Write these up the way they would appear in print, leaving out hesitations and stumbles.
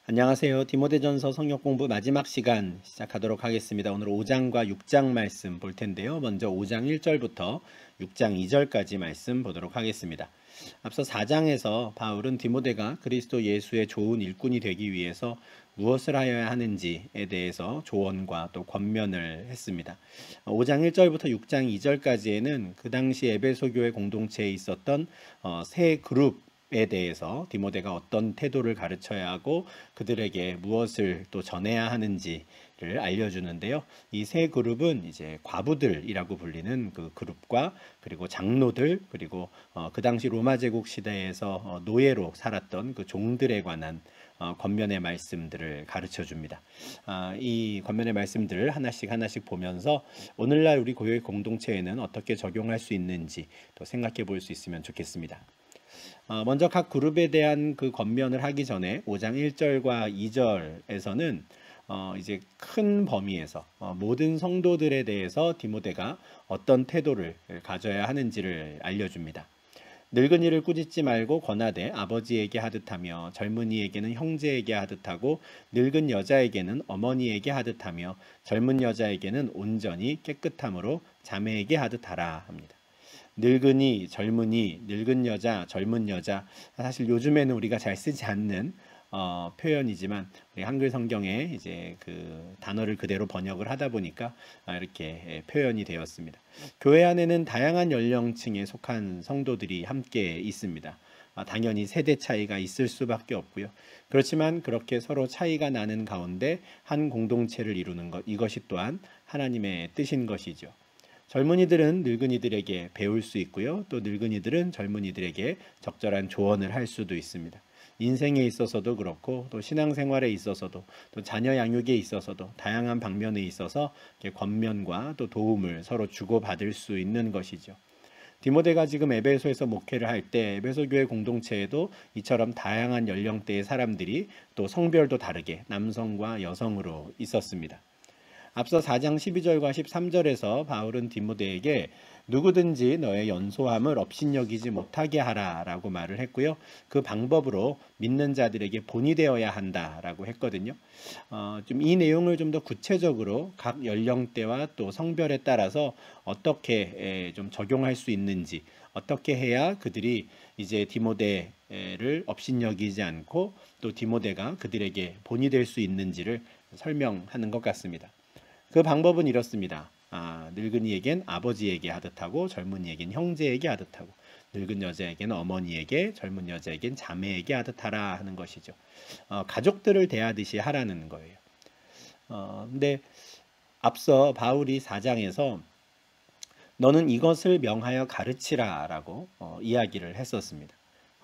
안녕하세요. 디모데전서 성역 공부 마지막 시간 시작하도록 하겠습니다. 오늘 5장과 6장 말씀 볼 텐데요. 먼저 5장 1절부터 6장 2절까지 말씀 보도록 하겠습니다. 앞서 4장에서 바울은 디모데가 그리스도 예수의 좋은 일꾼이 되기 위해서 무엇을 하여야 하는지에 대해서 조언과 또 권면을 했습니다. 5장 1절부터 6장 2절까지에는 그 당시 에베소 교회 공동체에 있었던 세 그룹 에 대해서 디모데가 어떤 태도를 가르쳐야 하고 그들에게 무엇을 또 전해야 하는지를 알려주는데요. 이 세 그룹은 이제 과부들이라고 불리는 그 그룹과 그리고 장로들 그리고 그 당시 로마 제국 시대에서 노예로 살았던 그 종들에 관한 권면의 말씀들을 가르쳐 줍니다. 이 권면의 말씀들을 하나씩 하나씩 보면서 오늘날 우리 교회 공동체에는 어떻게 적용할 수 있는지 또 생각해 볼 수 있으면 좋겠습니다. 먼저 각 그룹에 대한 그 권면을 하기 전에 5장 1절과 2절에서는 이제 큰 범위에서 모든 성도들에 대해서 디모데가 어떤 태도를 가져야 하는지를 알려줍니다. 늙은이를 꾸짖지 말고 권하되 아버지에게 하듯하며 젊은이에게는 형제에게 하듯하고 늙은 여자에게는 어머니에게 하듯하며 젊은 여자에게는 온전히 깨끗함으로 자매에게 하듯하라 합니다. 늙은이, 젊은이, 늙은 여자, 젊은 여자. 사실 요즘에는 우리가 잘 쓰지 않는 표현이지만 우리 한글 성경에 이제 그 단어를 그대로 번역을 하다 보니까 이렇게 표현이 되었습니다. 교회 안에는 다양한 연령층에 속한 성도들이 함께 있습니다. 당연히 세대 차이가 있을 수밖에 없고요. 그렇지만 그렇게 서로 차이가 나는 가운데 한 공동체를 이루는 것, 이것이 또한 하나님의 뜻인 것이죠. 젊은이들은 늙은이들에게 배울 수 있고요. 또 늙은이들은 젊은이들에게 적절한 조언을 할 수도 있습니다. 인생에 있어서도 그렇고 또 신앙생활에 있어서도 또 자녀 양육에 있어서도 다양한 방면에 있어서 권면과 또 도움을 서로 주고받을 수 있는 것이죠. 디모데가 지금 에베소에서 목회를 할 때 에베소 교회 공동체에도 이처럼 다양한 연령대의 사람들이 또 성별도 다르게 남성과 여성으로 있었습니다. 앞서 4장 12절과 13절에서 바울은 디모데에게 누구든지 너의 연소함을 업신여기지 못하게 하라라고 말을 했고요. 그 방법으로 믿는 자들에게 본이 되어야 한다라고 했거든요. 좀 이 내용을 좀 더 구체적으로 각 연령대와 또 성별에 따라서 어떻게 좀 적용할 수 있는지, 어떻게 해야 그들이 이제 디모데를 업신여기지 않고 또 디모데가 그들에게 본이 될 수 있는지를 설명하는 것 같습니다. 그 방법은 이렇습니다. 늙은이에겐 아버지에게 하듯하고 젊은이에겐 형제에게 하듯하고 늙은 여자에겐 어머니에게 젊은 여자에겐 자매에게 하듯하라 하는 것이죠. 가족들을 대하듯이 하라는 거예요. 근데 앞서 바울이 4장에서 너는 이것을 명하여 가르치라라고 이야기를 했었습니다.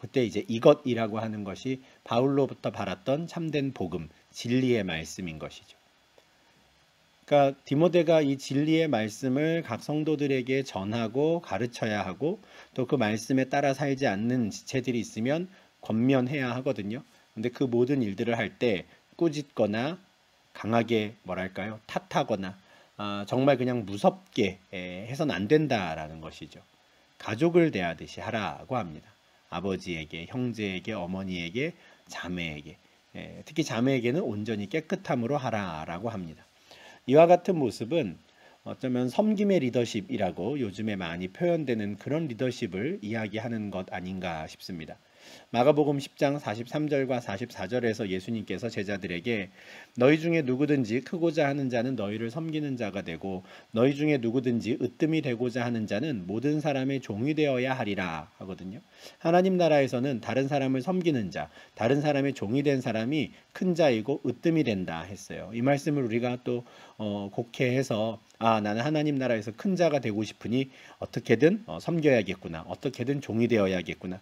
그때 이제 이것이라고 하는 것이 바울로부터 받았던 참된 복음, 진리의 말씀인 것이죠. 그러니까 디모데가 이 진리의 말씀을 각 성도들에게 전하고 가르쳐야 하고 또 그 말씀에 따라 살지 않는 지체들이 있으면 권면해야 하거든요. 근데 그 모든 일들을 할 때 꾸짖거나 강하게 뭐랄까요? 탓하거나 정말 그냥 무섭게 해서는 안 된다라는 것이죠. 가족을 대하듯이 하라고 합니다. 아버지에게, 형제에게, 어머니에게, 자매에게, 특히 자매에게는 온전히 깨끗함으로 하라라고 합니다. 이와 같은 모습은 어쩌면 섬김의 리더십이라고 요즘에 많이 표현되는 그런 리더십을 이야기하는 것 아닌가 싶습니다. 마가복음 10장 43절과 44절에서 예수님께서 제자들에게 너희 중에 누구든지 크고자 하는 자는 너희를 섬기는 자가 되고 너희 중에 누구든지 으뜸이 되고자 하는 자는 모든 사람의 종이 되어야 하리라 하거든요. 하나님 나라에서는 다른 사람을 섬기는 자, 다른 사람의 종이 된 사람이 큰 자이고 으뜸이 된다 했어요. 이 말씀을 우리가 또 곡해해서 나는 하나님 나라에서 큰 자가 되고 싶으니 어떻게든 섬겨야겠구나, 어떻게든 종이 되어야겠구나,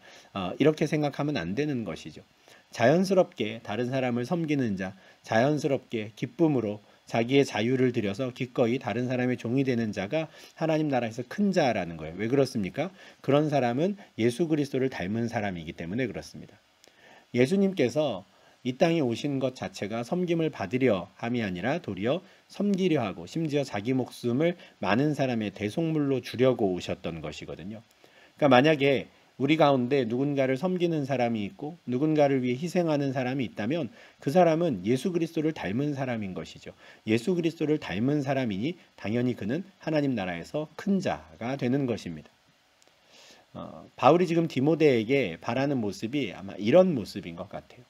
이렇게 생각하면 안 되는 것이죠. 자연스럽게 다른 사람을 섬기는 자, 자연스럽게 기쁨으로 자기의 자유를 들여서 기꺼이 다른 사람의 종이 되는 자가 하나님 나라에서 큰 자라는 거예요. 왜 그렇습니까? 그런 사람은 예수 그리스도를 닮은 사람이기 때문에 그렇습니다. 예수님께서 이 땅에 오신 것 자체가 섬김을 받으려 함이 아니라 도리어 섬기려 하고 심지어 자기 목숨을 많은 사람의 대속물로 주려고 오셨던 것이거든요. 그러니까 만약에 우리 가운데 누군가를 섬기는 사람이 있고 누군가를 위해 희생하는 사람이 있다면 그 사람은 예수 그리스도를 닮은 사람인 것이죠. 예수 그리스도를 닮은 사람이니 당연히 그는 하나님 나라에서 큰 자가 되는 것입니다. 바울이 지금 디모데에게 바라는 모습이 아마 이런 모습인 것 같아요.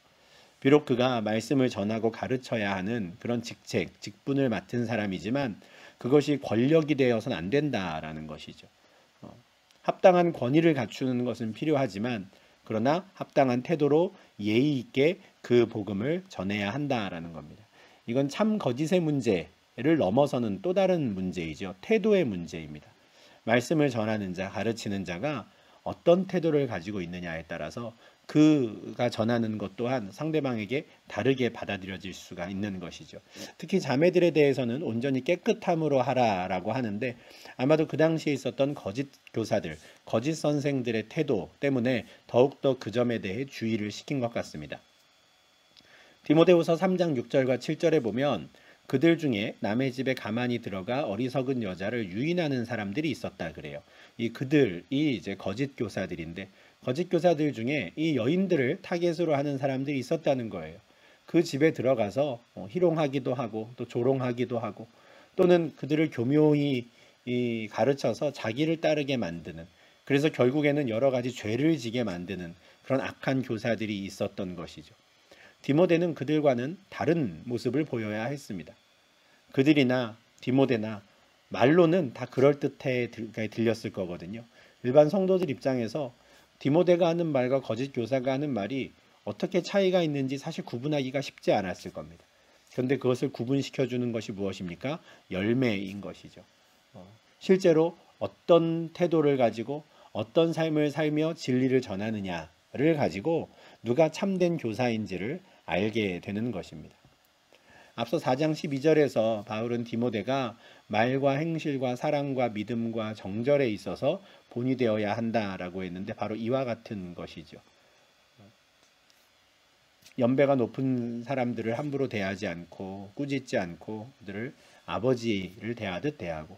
비록 그가 말씀을 전하고 가르쳐야 하는 그런 직책, 직분을 맡은 사람이지만 그것이 권력이 되어서는 안 된다라는 것이죠. 합당한 권위를 갖추는 것은 필요하지만 그러나 합당한 태도로 예의 있게 그 복음을 전해야 한다라는 겁니다. 이건 참 거짓의 문제를 넘어서는 또 다른 문제이죠. 태도의 문제입니다. 말씀을 전하는 자, 가르치는 자가 어떤 태도를 가지고 있느냐에 따라서 그가 전하는 것 또한 상대방에게 다르게 받아들여질 수가 있는 것이죠. 특히 자매들에 대해서는 온전히 깨끗함으로 하라라고 하는데 아마도 그 당시에 있었던 거짓 교사들, 거짓 선생들의 태도 때문에 더욱더 그 점에 대해 주의를 시킨 것 같습니다. 디모데후서 3장 6절과 7절에 보면 그들 중에 남의 집에 가만히 들어가 어리석은 여자를 유인하는 사람들이 있었다 그래요. 이 그들이 이제 거짓 교사들인데 거짓 교사들 중에 이 여인들을 타겟으로 하는 사람들이 있었다는 거예요. 그 집에 들어가서 희롱하기도 하고 또 조롱하기도 하고 또는 그들을 교묘히 가르쳐서 자기를 따르게 만드는, 그래서 결국에는 여러 가지 죄를 지게 만드는 그런 악한 교사들이 있었던 것이죠. 디모데는 그들과는 다른 모습을 보여야 했습니다. 그들이나 디모데나 말로는 다 그럴듯해 들렸을 거거든요. 일반 성도들 입장에서 디모데가 하는 말과 거짓 교사가 하는 말이 어떻게 차이가 있는지 사실 구분하기가 쉽지 않았을 겁니다. 그런데 그것을 구분시켜주는 것이 무엇입니까? 열매인 것이죠. 실제로 어떤 태도를 가지고 어떤 삶을 살며 진리를 전하느냐를 가지고 누가 참된 교사인지를 알게 되는 것입니다. 앞서 4장 12절에서 바울은 디모데가 말과 행실과 사랑과 믿음과 정절에 있어서 본이 되어야 한다라고 했는데 바로 이와 같은 것이죠. 연배가 높은 사람들을 함부로 대하지 않고 꾸짖지 않고 그들을 아버지를 대하듯 대하고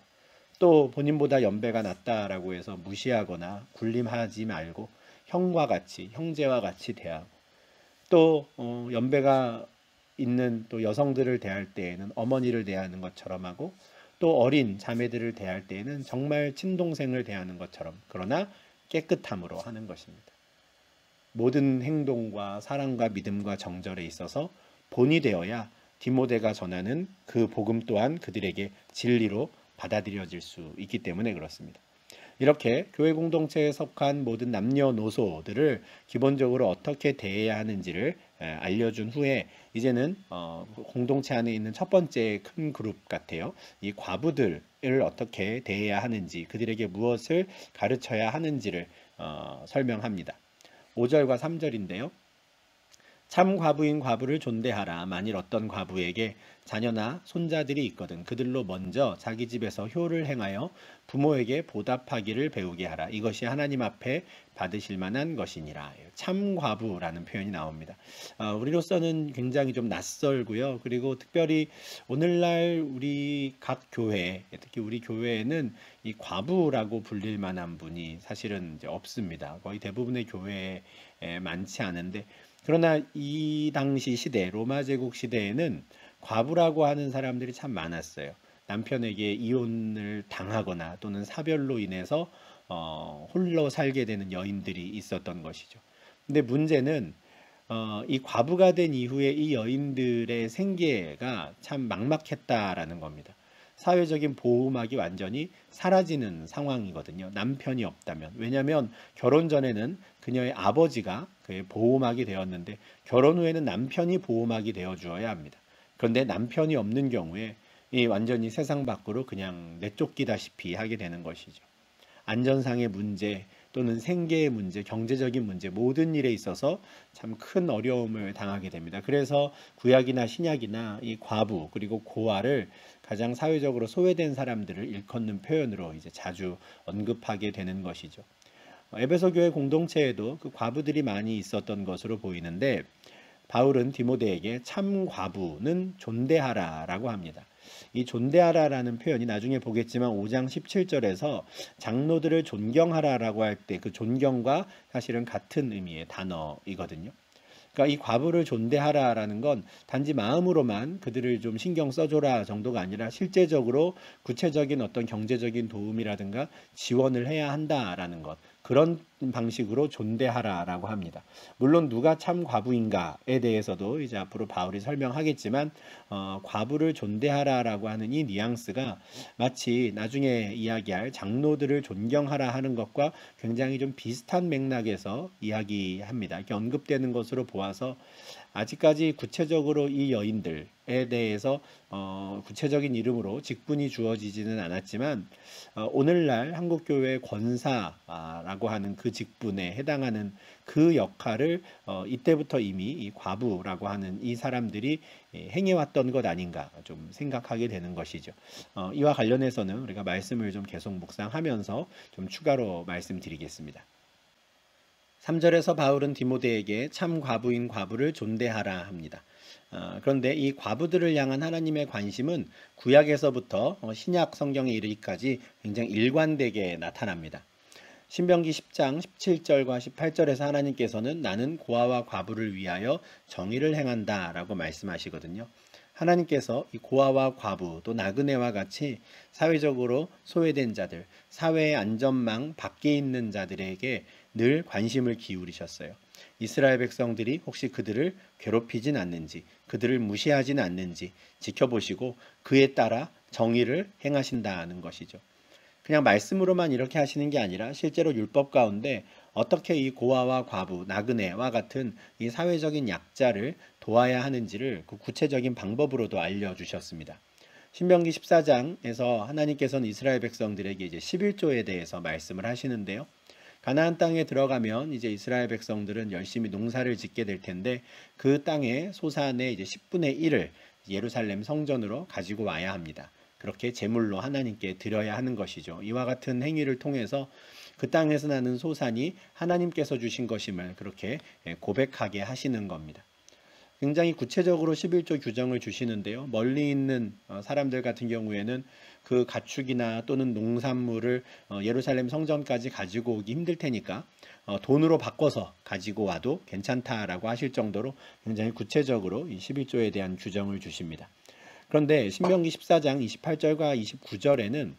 또 본인보다 연배가 낮다라고 해서 무시하거나 군림하지 말고 형과 같이 형제와 같이 대하고 또 연배가 있는 또 여성들을 대할 때에는 어머니를 대하는 것처럼 하고 또 어린 자매들을 대할 때에는 정말 친동생을 대하는 것처럼 그러나 깨끗함으로 하는 것입니다. 모든 행동과 사랑과 믿음과 정절에 있어서 본이 되어야 디모데가 전하는 그 복음 또한 그들에게 진리로 받아들여질 수 있기 때문에 그렇습니다. 이렇게 교회 공동체에 속한 모든 남녀노소들을 기본적으로 어떻게 대해야 하는지를 알려준 후에 이제는 공동체 안에 있는 첫 번째 큰 그룹 같아요. 이 과부들을 어떻게 대해야 하는지, 그들에게 무엇을 가르쳐야 하는지를 설명합니다. 5절과 3절인데요. 참 과부인 과부를 존대하라. 만일 어떤 과부에게 자녀나 손자들이 있거든 그들로 먼저 자기 집에서 효를 행하여 부모에게 보답하기를 배우게 하라. 이것이 하나님 앞에 받으실 만한 것이니라. 참 과부라는 표현이 나옵니다. 우리로서는 굉장히 좀 낯설고요. 그리고 특별히 오늘날 우리 각 교회, 특히 우리 교회에는 이 과부라고 불릴 만한 분이 사실은 이제 없습니다. 거의 대부분의 교회에 많지 않은데 그러나 이 당시 시대, 로마 제국 시대에는 과부라고 하는 사람들이 참 많았어요. 남편에게 이혼을 당하거나 또는 사별로 인해서 홀로 살게 되는 여인들이 있었던 것이죠. 근데 문제는 이 과부가 된 이후에 이 여인들의 생계가 참 막막했다라는 겁니다. 사회적인 보호막이 완전히 사라지는 상황이거든요. 남편이 없다면. 왜냐하면 결혼 전에는 그녀의 아버지가 그의 보호막이 되었는데 결혼 후에는 남편이 보호막이 되어 주어야 합니다. 그런데 남편이 없는 경우에 이 완전히 세상 밖으로 그냥 내쫓기다시피 하게 되는 것이죠. 안전상의 문제 또는 생계의 문제, 경제적인 문제 모든 일에 있어서 참 큰 어려움을 당하게 됩니다. 그래서 구약이나 신약이나 이 과부 그리고 고아를 가장 사회적으로 소외된 사람들을 일컫는 표현으로 이제 자주 언급하게 되는 것이죠. 에베소 교회 공동체에도 그 과부들이 많이 있었던 것으로 보이는데 바울은 디모데에게 참 과부는 존대하라라고 합니다. 이 존대하라라는 표현이 나중에 보겠지만 5장 17절에서 장로들을 존경하라라고 할 때 그 존경과 사실은 같은 의미의 단어이거든요. 그러니까 이 과부를 존대하라라는 건 단지 마음으로만 그들을 좀 신경 써줘라 정도가 아니라 실제적으로 구체적인 어떤 경제적인 도움이라든가 지원을 해야 한다라는 것, 그런 방식으로 존대하라라고 합니다. 물론 누가 참 과부인가에 대해서도 이제 앞으로 바울이 설명하겠지만 과부를 존대하라라고 하는 이 뉘앙스가 마치 나중에 이야기할 장로들을 존경하라 하는 것과 굉장히 좀 비슷한 맥락에서 이야기합니다. 이렇게 언급되는 것으로 보아서 아직까지 구체적으로 이 여인들에 대해서 구체적인 이름으로 직분이 주어지지는 않았지만 오늘날 한국교회 권사라고 하는 그 직분에 해당하는 그 역할을 이때부터 이미 이 과부라고 하는 이 사람들이 행해왔던 것 아닌가 좀 생각하게 되는 것이죠. 이와 관련해서는 우리가 말씀을 좀 계속 묵상하면서 좀 추가로 말씀드리겠습니다. 3절에서 바울은 디모데에게 참 과부인 과부를 존대하라 합니다. 그런데 이 과부들을 향한 하나님의 관심은 구약에서부터 신약 성경에 이르기까지 굉장히 일관되게 나타납니다. 신명기 10장 17절과 18절에서 하나님께서는 나는 고아와 과부를 위하여 정의를 행한다 라고 말씀하시거든요. 하나님께서 이 고아와 과부 또 나그네와 같이 사회적으로 소외된 자들, 사회의 안전망 밖에 있는 자들에게 늘 관심을 기울이셨어요. 이스라엘 백성들이 혹시 그들을 괴롭히진 않는지, 그들을 무시하진 않는지 지켜보시고 그에 따라 정의를 행하신다는 것이죠. 그냥 말씀으로만 이렇게 하시는 게 아니라 실제로 율법 가운데 어떻게 이 고아와 과부, 나그네와 같은 이 사회적인 약자를 도와야 하는지를 그 구체적인 방법으로도 알려주셨습니다. 신명기 14장에서 하나님께서는 이스라엘 백성들에게 이제 11조에 대해서 말씀을 하시는데요. 가나안 땅에 들어가면 이제 이스라엘 백성들은 열심히 농사를 짓게 될 텐데 그 땅의 소산의 이제 10분의 1을 예루살렘 성전으로 가지고 와야 합니다. 그렇게 제물로 하나님께 드려야 하는 것이죠. 이와 같은 행위를 통해서 그 땅에서 나는 소산이 하나님께서 주신 것임을 그렇게 고백하게 하시는 겁니다. 굉장히 구체적으로 11조 규정을 주시는데요. 멀리 있는 사람들 같은 경우에는 그 가축이나 또는 농산물을 예루살렘 성전까지 가지고 오기 힘들 테니까 돈으로 바꿔서 가지고 와도 괜찮다라고 하실 정도로 굉장히 구체적으로 이 11조에 대한 규정을 주십니다. 그런데 신명기 14장 28절과 29절에는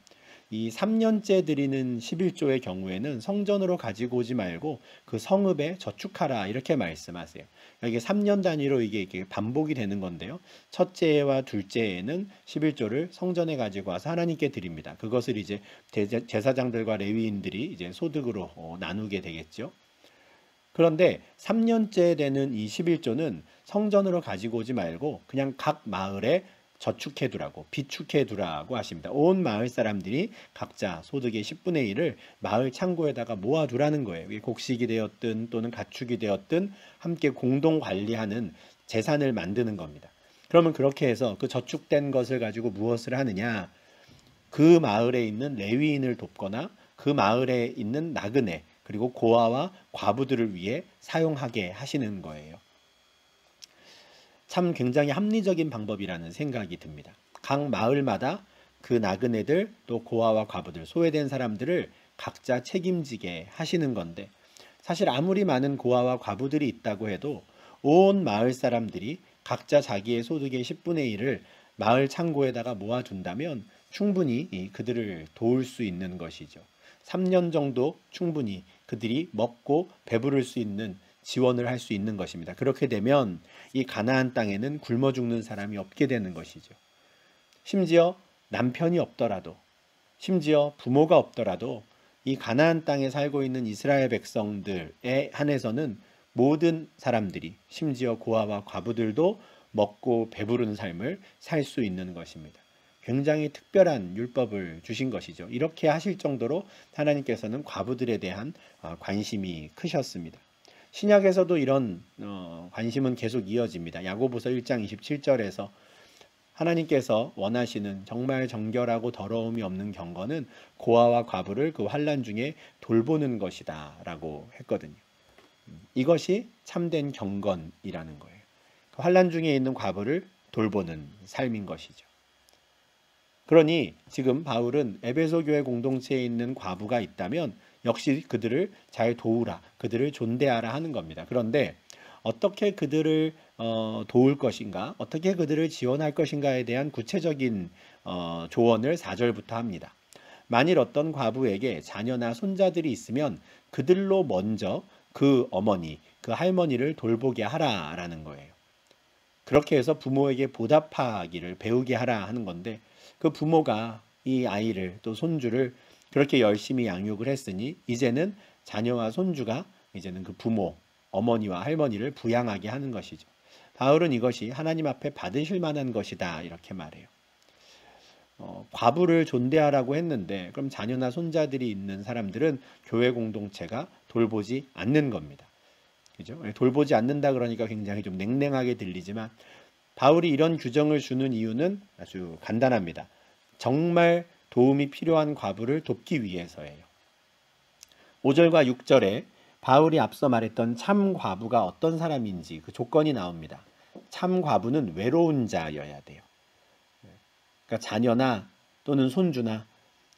이 3년째 드리는 11조의 경우에는 성전으로 가지고 오지 말고 그 성읍에 저축하라 이렇게 말씀하세요. 이게 3년 단위로 이게 반복이 되는 건데요. 첫째와 둘째에는 11조를 성전에 가지고 와서 하나님께 드립니다. 그것을 이제 제사장들과 레위인들이 이제 소득으로 나누게 되겠죠. 그런데 3년째 되는 이 11조는 성전으로 가지고 오지 말고 그냥 각 마을에 저축해두라고 비축해두라고 하십니다. 온 마을 사람들이 각자 소득의 10분의 1을 마을 창고에다가 모아두라는 거예요. 이게 곡식이 되었든 또는 가축이 되었든 함께 공동 관리하는 재산을 만드는 겁니다. 그러면 그렇게 해서 그 저축된 것을 가지고 무엇을 하느냐? 그 마을에 있는 레위인을 돕거나 그 마을에 있는 나그네 그리고 고아와 과부들을 위해 사용하게 하시는 거예요. 참 굉장히 합리적인 방법이라는 생각이 듭니다. 각 마을마다 그 나그네들 또 고아와 과부들 소외된 사람들을 각자 책임지게 하시는 건데 사실 아무리 많은 고아와 과부들이 있다고 해도 온 마을 사람들이 각자 자기의 소득의 10분의 1을 마을 창고에다가 모아둔다면 충분히 그들을 도울 수 있는 것이죠. 3년 정도 충분히 그들이 먹고 배부를 수 있는 지원을 할 수 있는 것입니다. 그렇게 되면 이 가나안 땅에는 굶어 죽는 사람이 없게 되는 것이죠. 심지어 남편이 없더라도 심지어 부모가 없더라도 이 가나안 땅에 살고 있는 이스라엘 백성들에 한해서는 모든 사람들이 심지어 고아와 과부들도 먹고 배부른 삶을 살 수 있는 것입니다. 굉장히 특별한 율법을 주신 것이죠. 이렇게 하실 정도로 하나님께서는 과부들에 대한 관심이 크셨습니다. 신약에서도 이런 관심은 계속 이어집니다. 야고보서 1장 27절에서 하나님께서 원하시는 정말 정결하고 더러움이 없는 경건은 고아와 과부를 그 환난 중에 돌보는 것이다 라고 했거든요. 이것이 참된 경건이라는 거예요. 환난 중에 있는 과부를 돌보는 삶인 것이죠. 그러니 지금 바울은 에베소 교회 공동체에 있는 과부가 있다면 역시 그들을 잘 도우라, 그들을 존대하라 하는 겁니다. 그런데 어떻게 그들을 도울 것인가, 어떻게 그들을 지원할 것인가에 대한 구체적인 조언을 4절부터 합니다. 만일 어떤 과부에게 자녀나 손자들이 있으면 그들로 먼저 그 어머니, 그 할머니를 돌보게 하라라는 거예요. 그렇게 해서 부모에게 보답하기를 배우게 하라 하는 건데, 그 부모가 이 아이를 또 손주를 그렇게 열심히 양육을 했으니 이제는 자녀와 손주가 이제는 그 부모, 어머니와 할머니를 부양하게 하는 것이죠. 바울은 이것이 하나님 앞에 받으실 만한 것이다 이렇게 말해요. 과부를 존대하라고 했는데 그럼 자녀나 손자들이 있는 사람들은 교회 공동체가 돌보지 않는 겁니다. 그죠? 돌보지 않는다 그러니까 굉장히 좀 냉랭하게 들리지만 바울이 이런 규정을 주는 이유는 아주 간단합니다. 정말 도움이 필요한 과부를 돕기 위해서예요. 5절과 6절에 바울이 앞서 말했던 참 과부가 어떤 사람인지 그 조건이 나옵니다. 참 과부는 외로운 자여야 돼요. 그러니까 자녀나 또는 손주나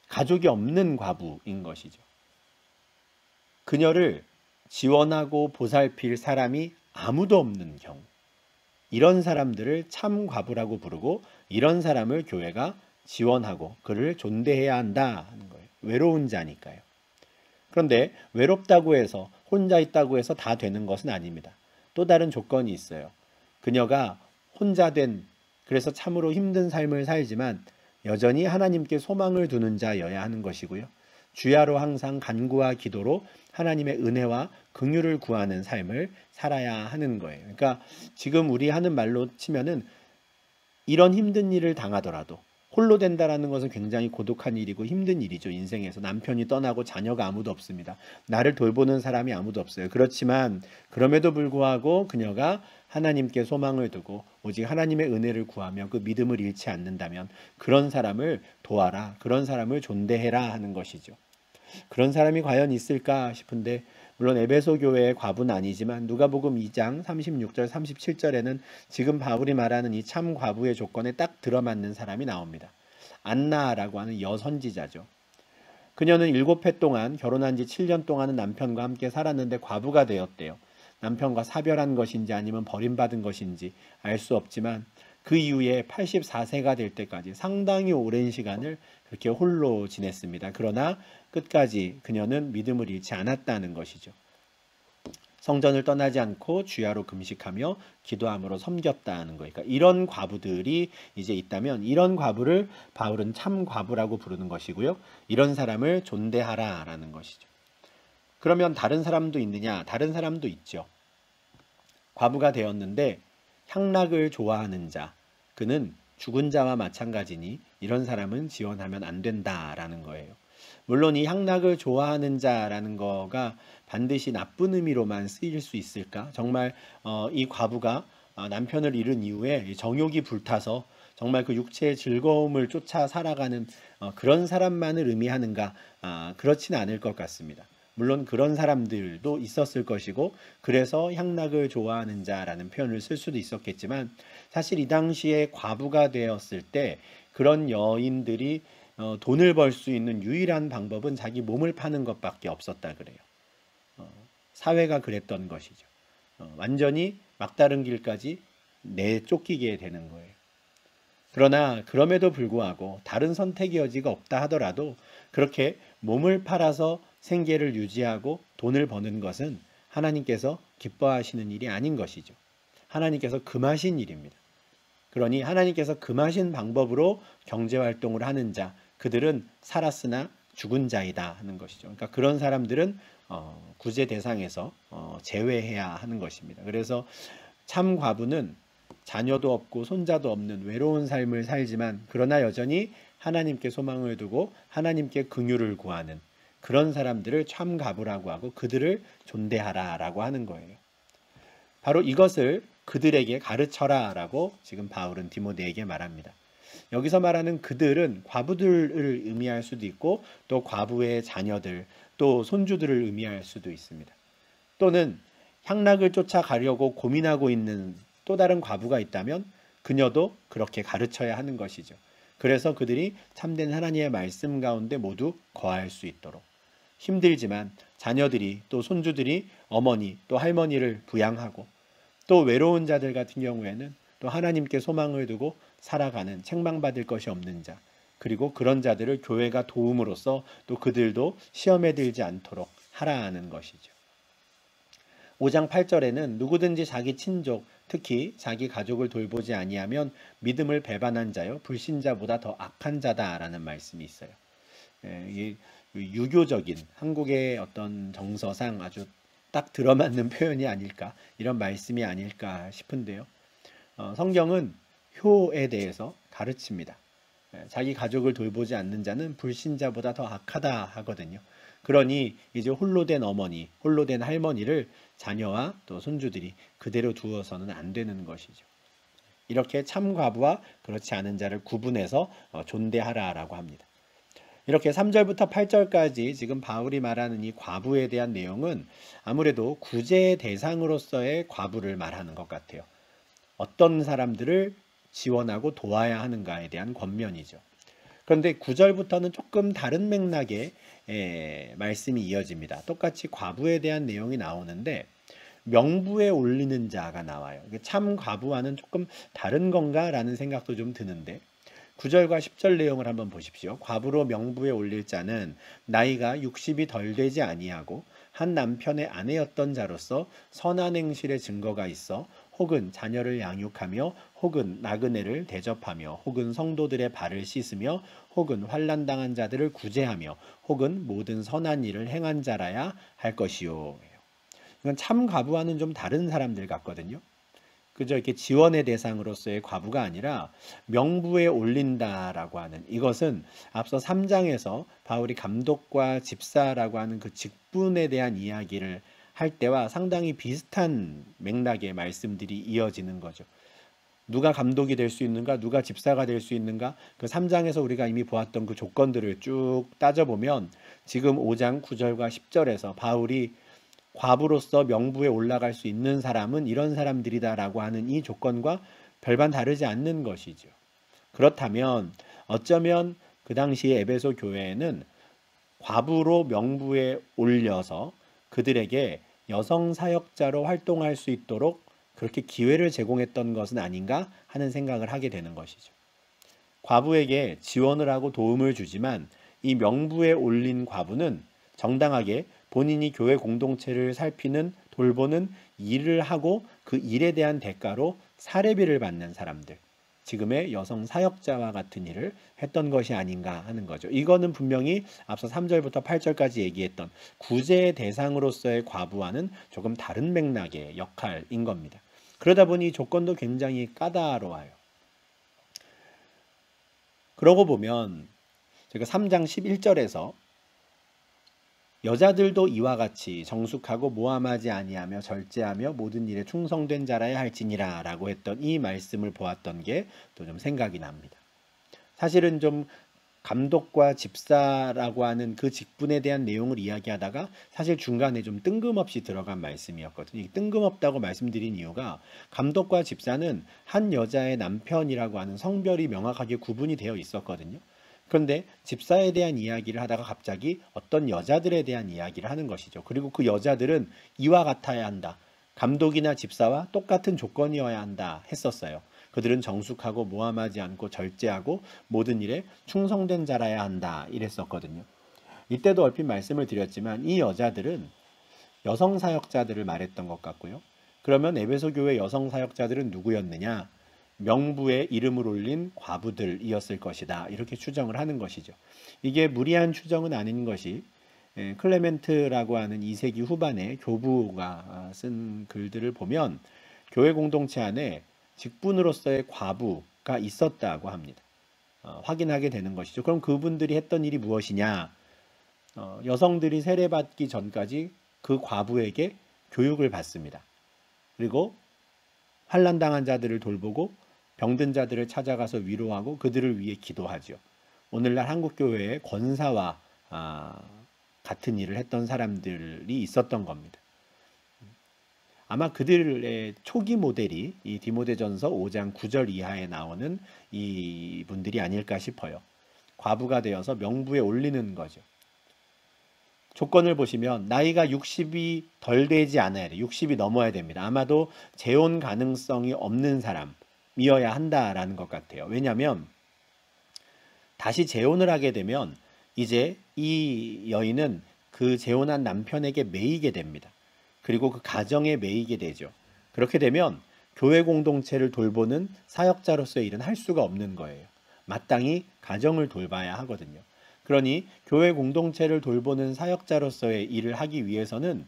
가족이 없는 과부인 것이죠. 그녀를 지원하고 보살필 사람이 아무도 없는 경우, 이런 사람들을 참 과부라고 부르고 이런 사람을 교회가 지원하고 그를 존대해야 한다 하는 거예요. 외로운 자니까요. 그런데 외롭다고 해서 혼자 있다고 해서 다 되는 것은 아닙니다. 또 다른 조건이 있어요. 그녀가 혼자 그래서 참으로 힘든 삶을 살지만 여전히 하나님께 소망을 두는 자여야 하는 것이고요. 주야로 항상 간구와 기도로 하나님의 은혜와 긍휼을 구하는 삶을 살아야 하는 거예요. 그러니까 지금 우리 하는 말로 치면은 이런 힘든 일을 당하더라도 홀로 된다라는 것은 굉장히 고독한 일이고 힘든 일이죠. 인생에서 남편이 떠나고 자녀가 아무도 없습니다. 나를 돌보는 사람이 아무도 없어요. 그렇지만 그럼에도 불구하고 그녀가 하나님께 소망을 두고 오직 하나님의 은혜를 구하며 그 믿음을 잃지 않는다면 그런 사람을 도와라, 그런 사람을 존대해라 하는 것이죠. 그런 사람이 과연 있을까 싶은데 물론 에베소 교회의 과부는 아니지만 누가복음 2장 36절 37절에는 지금 바울이 말하는 이 참 과부의 조건에 딱 들어맞는 사람이 나옵니다. 안나라고 하는 여선지자죠. 그녀는 7해 동안 결혼한 지 7년 동안은 남편과 함께 살았는데 과부가 되었대요. 남편과 사별한 것인지 아니면 버림받은 것인지 알 수 없지만 그 이후에 84세가 될 때까지 상당히 오랜 시간을 그렇게 홀로 지냈습니다. 그러나 끝까지 그녀는 믿음을 잃지 않았다는 것이죠. 성전을 떠나지 않고 주야로 금식하며 기도함으로 섬겼다는 거니까 이런 과부들이 이제 있다면 이런 과부를 바울은 참 과부라고 부르는 것이고요. 이런 사람을 존대하라라는 것이죠. 그러면 다른 사람도 있느냐? 다른 사람도 있죠. 과부가 되었는데 향락을 좋아하는 자, 그는 죽은 자와 마찬가지니 이런 사람은 지원하면 안 된다라는 거예요. 물론 이 향락을 좋아하는 자라는 거가 반드시 나쁜 의미로만 쓰일 수 있을까? 정말 이 과부가 남편을 잃은 이후에 정욕이 불타서 정말 그 육체의 즐거움을 쫓아 살아가는 그런 사람만을 의미하는가? 그렇지는 않을 것 같습니다. 물론 그런 사람들도 있었을 것이고 그래서 향락을 좋아하는 자라는 표현을 쓸 수도 있었겠지만 사실 이 당시에 과부가 되었을 때 그런 여인들이 돈을 벌 수 있는 유일한 방법은 자기 몸을 파는 것밖에 없었다 그래요. 사회가 그랬던 것이죠. 완전히 막다른 길까지 내쫓기게 되는 거예요. 그러나 그럼에도 불구하고 다른 선택의 여지가 없다 하더라도 그렇게 몸을 팔아서 생계를 유지하고 돈을 버는 것은 하나님께서 기뻐하시는 일이 아닌 것이죠. 하나님께서 금하신 일입니다. 그러니 하나님께서 금하신 방법으로 경제활동을 하는 자, 그들은 살았으나 죽은 자이다 하는 것이죠. 그러니까 그런 사람들은 구제 대상에서 제외해야 하는 것입니다. 그래서 참 과부는 자녀도 없고 손자도 없는 외로운 삶을 살지만 그러나 여전히 하나님께 소망을 두고 하나님께 긍휼을 구하는 그런 사람들을 참 과부라고 하고 그들을 존대하라라고 하는 거예요. 바로 이것을 그들에게 가르쳐라라고 지금 바울은 디모데에게 말합니다. 여기서 말하는 그들은 과부들을 의미할 수도 있고 또 과부의 자녀들 또 손주들을 의미할 수도 있습니다. 또는 향락을 쫓아가려고 고민하고 있는 또 다른 과부가 있다면 그녀도 그렇게 가르쳐야 하는 것이죠. 그래서 그들이 참된 하나님의 말씀 가운데 모두 거할 수 있도록 힘들지만 자녀들이 또 손주들이 어머니 또 할머니를 부양하고 또 외로운 자들 같은 경우에는 또 하나님께 소망을 두고 살아가는 책망받을 것이 없는 자 그리고 그런 자들을 교회가 도움으로써 또 그들도 시험에 들지 않도록 하라는 것이죠. 5장 8절에는 누구든지 자기 친족 특히 자기 가족을 돌보지 아니하면 믿음을 배반한 자요 불신자보다 더 악한 자다라는 말씀이 있어요. 이 유교적인 한국의 어떤 정서상 아주 딱 들어맞는 표현이 아닐까 이런 말씀이 아닐까 싶은데요. 성경은 효에 대해서 가르칩니다. 자기 가족을 돌보지 않는 자는 불신자보다 더 악하다 하거든요. 그러니 이제 홀로 된 어머니, 홀로 된 할머니를 자녀와 또 손주들이 그대로 두어서는 안 되는 것이죠. 이렇게 참 과부와 그렇지 않은 자를 구분해서 존대하라라고 합니다. 이렇게 3절부터 8절까지 지금 바울이 말하는 이 과부에 대한 내용은 아무래도 구제의 대상으로서의 과부를 말하는 것 같아요. 어떤 사람들을 지원하고 도와야 하는가에 대한 권면이죠. 그런데 9절부터는 조금 다른 맥락의 말씀이 이어집니다. 똑같이 과부에 대한 내용이 나오는데 명부에 올리는 자가 나와요. 참 과부와는 조금 다른 건가라는 생각도 좀 드는데 9절과 10절 내용을 한번 보십시오. 과부로 명부에 올릴 자는 나이가 60이 덜 되지 아니하고 한 남편의 아내였던 자로서 선한 행실의 증거가 있어 혹은 자녀를 양육하며 혹은 나그네를 대접하며 혹은 성도들의 발을 씻으며 혹은 환난 당한 자들을 구제하며 혹은 모든 선한 일을 행한 자라야 할 것이요. 이건 참 과부와는 좀 다른 사람들 같거든요. 그저 이렇게 지원의 대상으로서의 과부가 아니라 명부에 올린다라고 하는 이것은 앞서 3장에서 바울이 감독과 집사라고 하는 그 직분에 대한 이야기를 할 때와 상당히 비슷한 맥락의 말씀들이 이어지는 거죠. 누가 감독이 될 수 있는가, 누가 집사가 될 수 있는가, 그 3장에서 우리가 이미 보았던 그 조건들을 쭉 따져보면 지금 5장 9절과 10절에서 바울이 과부로서 명부에 올라갈 수 있는 사람은 이런 사람들이다라고 하는 이 조건과 별반 다르지 않는 것이죠. 그렇다면 어쩌면 그 당시에 에베소 교회에는 과부로 명부에 올려서 그들에게 여성 사역자로 활동할 수 있도록 그렇게 기회를 제공했던 것은 아닌가 하는 생각을 하게 되는 것이죠. 과부에게 지원을 하고 도움을 주지만 이 명부에 올린 과부는 정당하게 본인이 교회 공동체를 살피는 돌보는 일을 하고 그 일에 대한 대가로 사례비를 받는 사람들, 지금의 여성 사역자와 같은 일을 했던 것이 아닌가 하는 거죠. 이거는 분명히 앞서 3절부터 8절까지 얘기했던 구제의 대상으로서의 과부와는 조금 다른 맥락의 역할인 겁니다. 그러다 보니 조건도 굉장히 까다로워요. 그러고 보면 제가 3장 11절에서 여자들도 이와 같이 정숙하고 모함하지 아니하며 절제하며 모든 일에 충성된 자라야 할지니라 라고 했던 이 말씀을 보았던 게 또 좀 생각이 납니다. 사실은 좀 감독과 집사라고 하는 그 직분에 대한 내용을 이야기하다가 사실 중간에 좀 뜬금없이 들어간 말씀이었거든요. 뜬금없다고 말씀드린 이유가 감독과 집사는 한 여자의 남편이라고 하는 성별이 명확하게 구분이 되어 있었거든요. 그런데 집사에 대한 이야기를 하다가 갑자기 어떤 여자들에 대한 이야기를 하는 것이죠. 그리고 그 여자들은 이와 같아야 한다. 감독이나 집사와 똑같은 조건이어야 한다 했었어요. 그들은 정숙하고 모함하지 않고 절제하고 모든 일에 충성된 자라야 한다 이랬었거든요. 이때도 얼핏 말씀을 드렸지만 이 여자들은 여성 사역자들을 말했던 것 같고요. 그러면 에베소 교회 여성 사역자들은 누구였느냐? 명부에 이름을 올린 과부들이었을 것이다. 이렇게 추정을 하는 것이죠. 이게 무리한 추정은 아닌 것이 클레멘트라고 하는 2세기 후반에 교부가 쓴 글들을 보면 교회 공동체 안에 직분으로서의 과부가 있었다고 합니다. 확인하게 되는 것이죠. 그럼 그분들이 했던 일이 무엇이냐? 여성들이 세례받기 전까지 그 과부에게 교육을 받습니다. 그리고 환난당한 자들을 돌보고 병든 자들을 찾아가서 위로하고 그들을 위해 기도하죠. 오늘날 한국교회의 권사와 같은 일을 했던 사람들이 있었던 겁니다. 아마 그들의 초기 모델이 이 디모데전서 5장 9절 이하에 나오는 이 분들이 아닐까 싶어요. 과부가 되어서 명부에 올리는 거죠. 조건을 보시면 나이가 60이 덜 되지 않아야 돼. 60이 넘어야 됩니다. 아마도 재혼 가능성이 없는 사람이어야 한다라는 것 같아요. 왜냐하면 다시 재혼을 하게 되면 이제 이 여인은 그 재혼한 남편에게 매이게 됩니다. 그리고 그 가정에 매이게 되죠. 그렇게 되면 교회 공동체를 돌보는 사역자로서의 일은 할 수가 없는 거예요. 마땅히 가정을 돌봐야 하거든요. 그러니 교회 공동체를 돌보는 사역자로서의 일을 하기 위해서는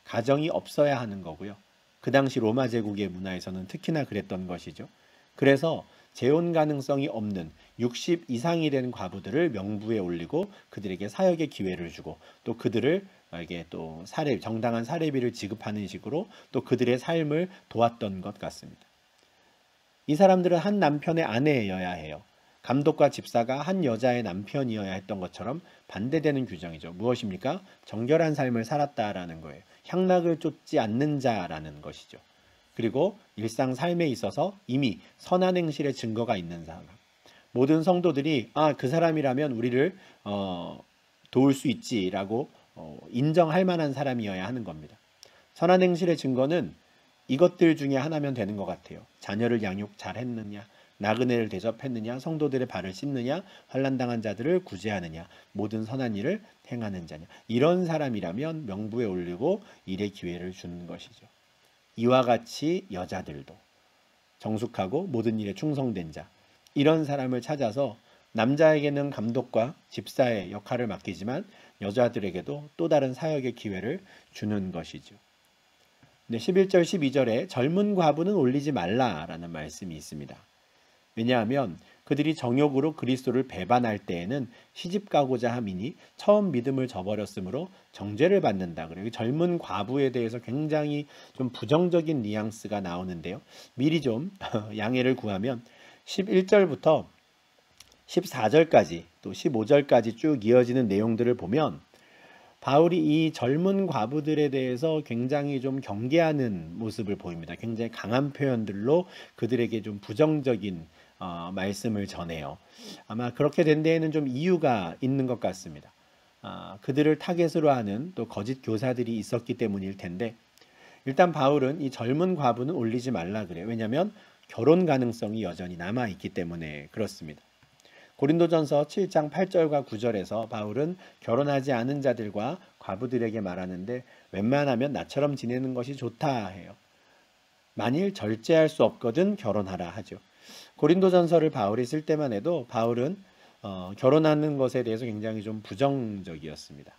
가정이 없어야 하는 거고요. 그 당시 로마 제국의 문화에서는 특히나 그랬던 것이죠. 그래서 재혼 가능성이 없는 60 이상이 된 과부들을 명부에 올리고 그들에게 사역의 기회를 주고 또 그들을 이게 또 정당한 사례비를 지급하는 식으로 또 그들의 삶을 도왔던 것 같습니다. 이 사람들은 한 남편의 아내여야 해요. 감독과 집사가 한 여자의 남편이어야 했던 것처럼 반대되는 규정이죠. 무엇입니까? 정결한 삶을 살았다라는 거예요. 향락을 쫓지 않는 자라는 것이죠. 그리고 일상 삶에 있어서 이미 선한 행실의 증거가 있는 사람. 모든 성도들이 그 사람이라면 우리를 도울 수 있지라고 인정할 만한 사람이어야 하는 겁니다. 선한 행실의 증거는 이것들 중에 하나면 되는 것 같아요. 자녀를 양육 잘했느냐, 나그네를 대접했느냐, 성도들의 발을 씻느냐, 환난당한 자들을 구제하느냐, 모든 선한 일을 행하는 자냐. 이런 사람이라면 명부에 올리고 일의 기회를 주는 것이죠. 이와 같이 여자들도 정숙하고 모든 일에 충성된 자, 이런 사람을 찾아서 남자에게는 감독과 집사의 역할을 맡기지만 여자들에게도 또 다른 사역의 기회를 주는 것이죠. 11절 12절에 젊은 과부는 올리지 말라라는 말씀이 있습니다. 왜냐하면 그들이 정욕으로 그리스도를 배반할 때에는 시집 가고자 함이니 처음 믿음을 저버렸으므로 정죄를 받는다. 그래요. 젊은 과부에 대해서 굉장히 좀 부정적인 뉘앙스가 나오는데요. 미리 좀 양해를 구하면 11절부터 14절까지 또 15절까지 쭉 이어지는 내용들을 보면 바울이 이 젊은 과부들에 대해서 굉장히 좀 경계하는 모습을 보입니다. 굉장히 강한 표현들로 그들에게 좀 부정적인 말씀을 전해요. 아마 그렇게 된 데에는 좀 이유가 있는 것 같습니다. 그들을 타겟으로 하는 또 거짓 교사들이 있었기 때문일 텐데 일단 바울은 이 젊은 과부는 올리지 말라 그래요. 왜냐하면 결혼 가능성이 여전히 남아있기 때문에 그렇습니다. 고린도전서 7장 8절과 9절에서 바울은 결혼하지 않은 자들과 과부들에게 말하는데 웬만하면 나처럼 지내는 것이 좋다 해요. 만일 절제할 수 없거든 결혼하라 하죠. 고린도전서를 바울이 쓸 때만 해도 바울은 결혼하는 것에 대해서 굉장히 좀 부정적이었습니다.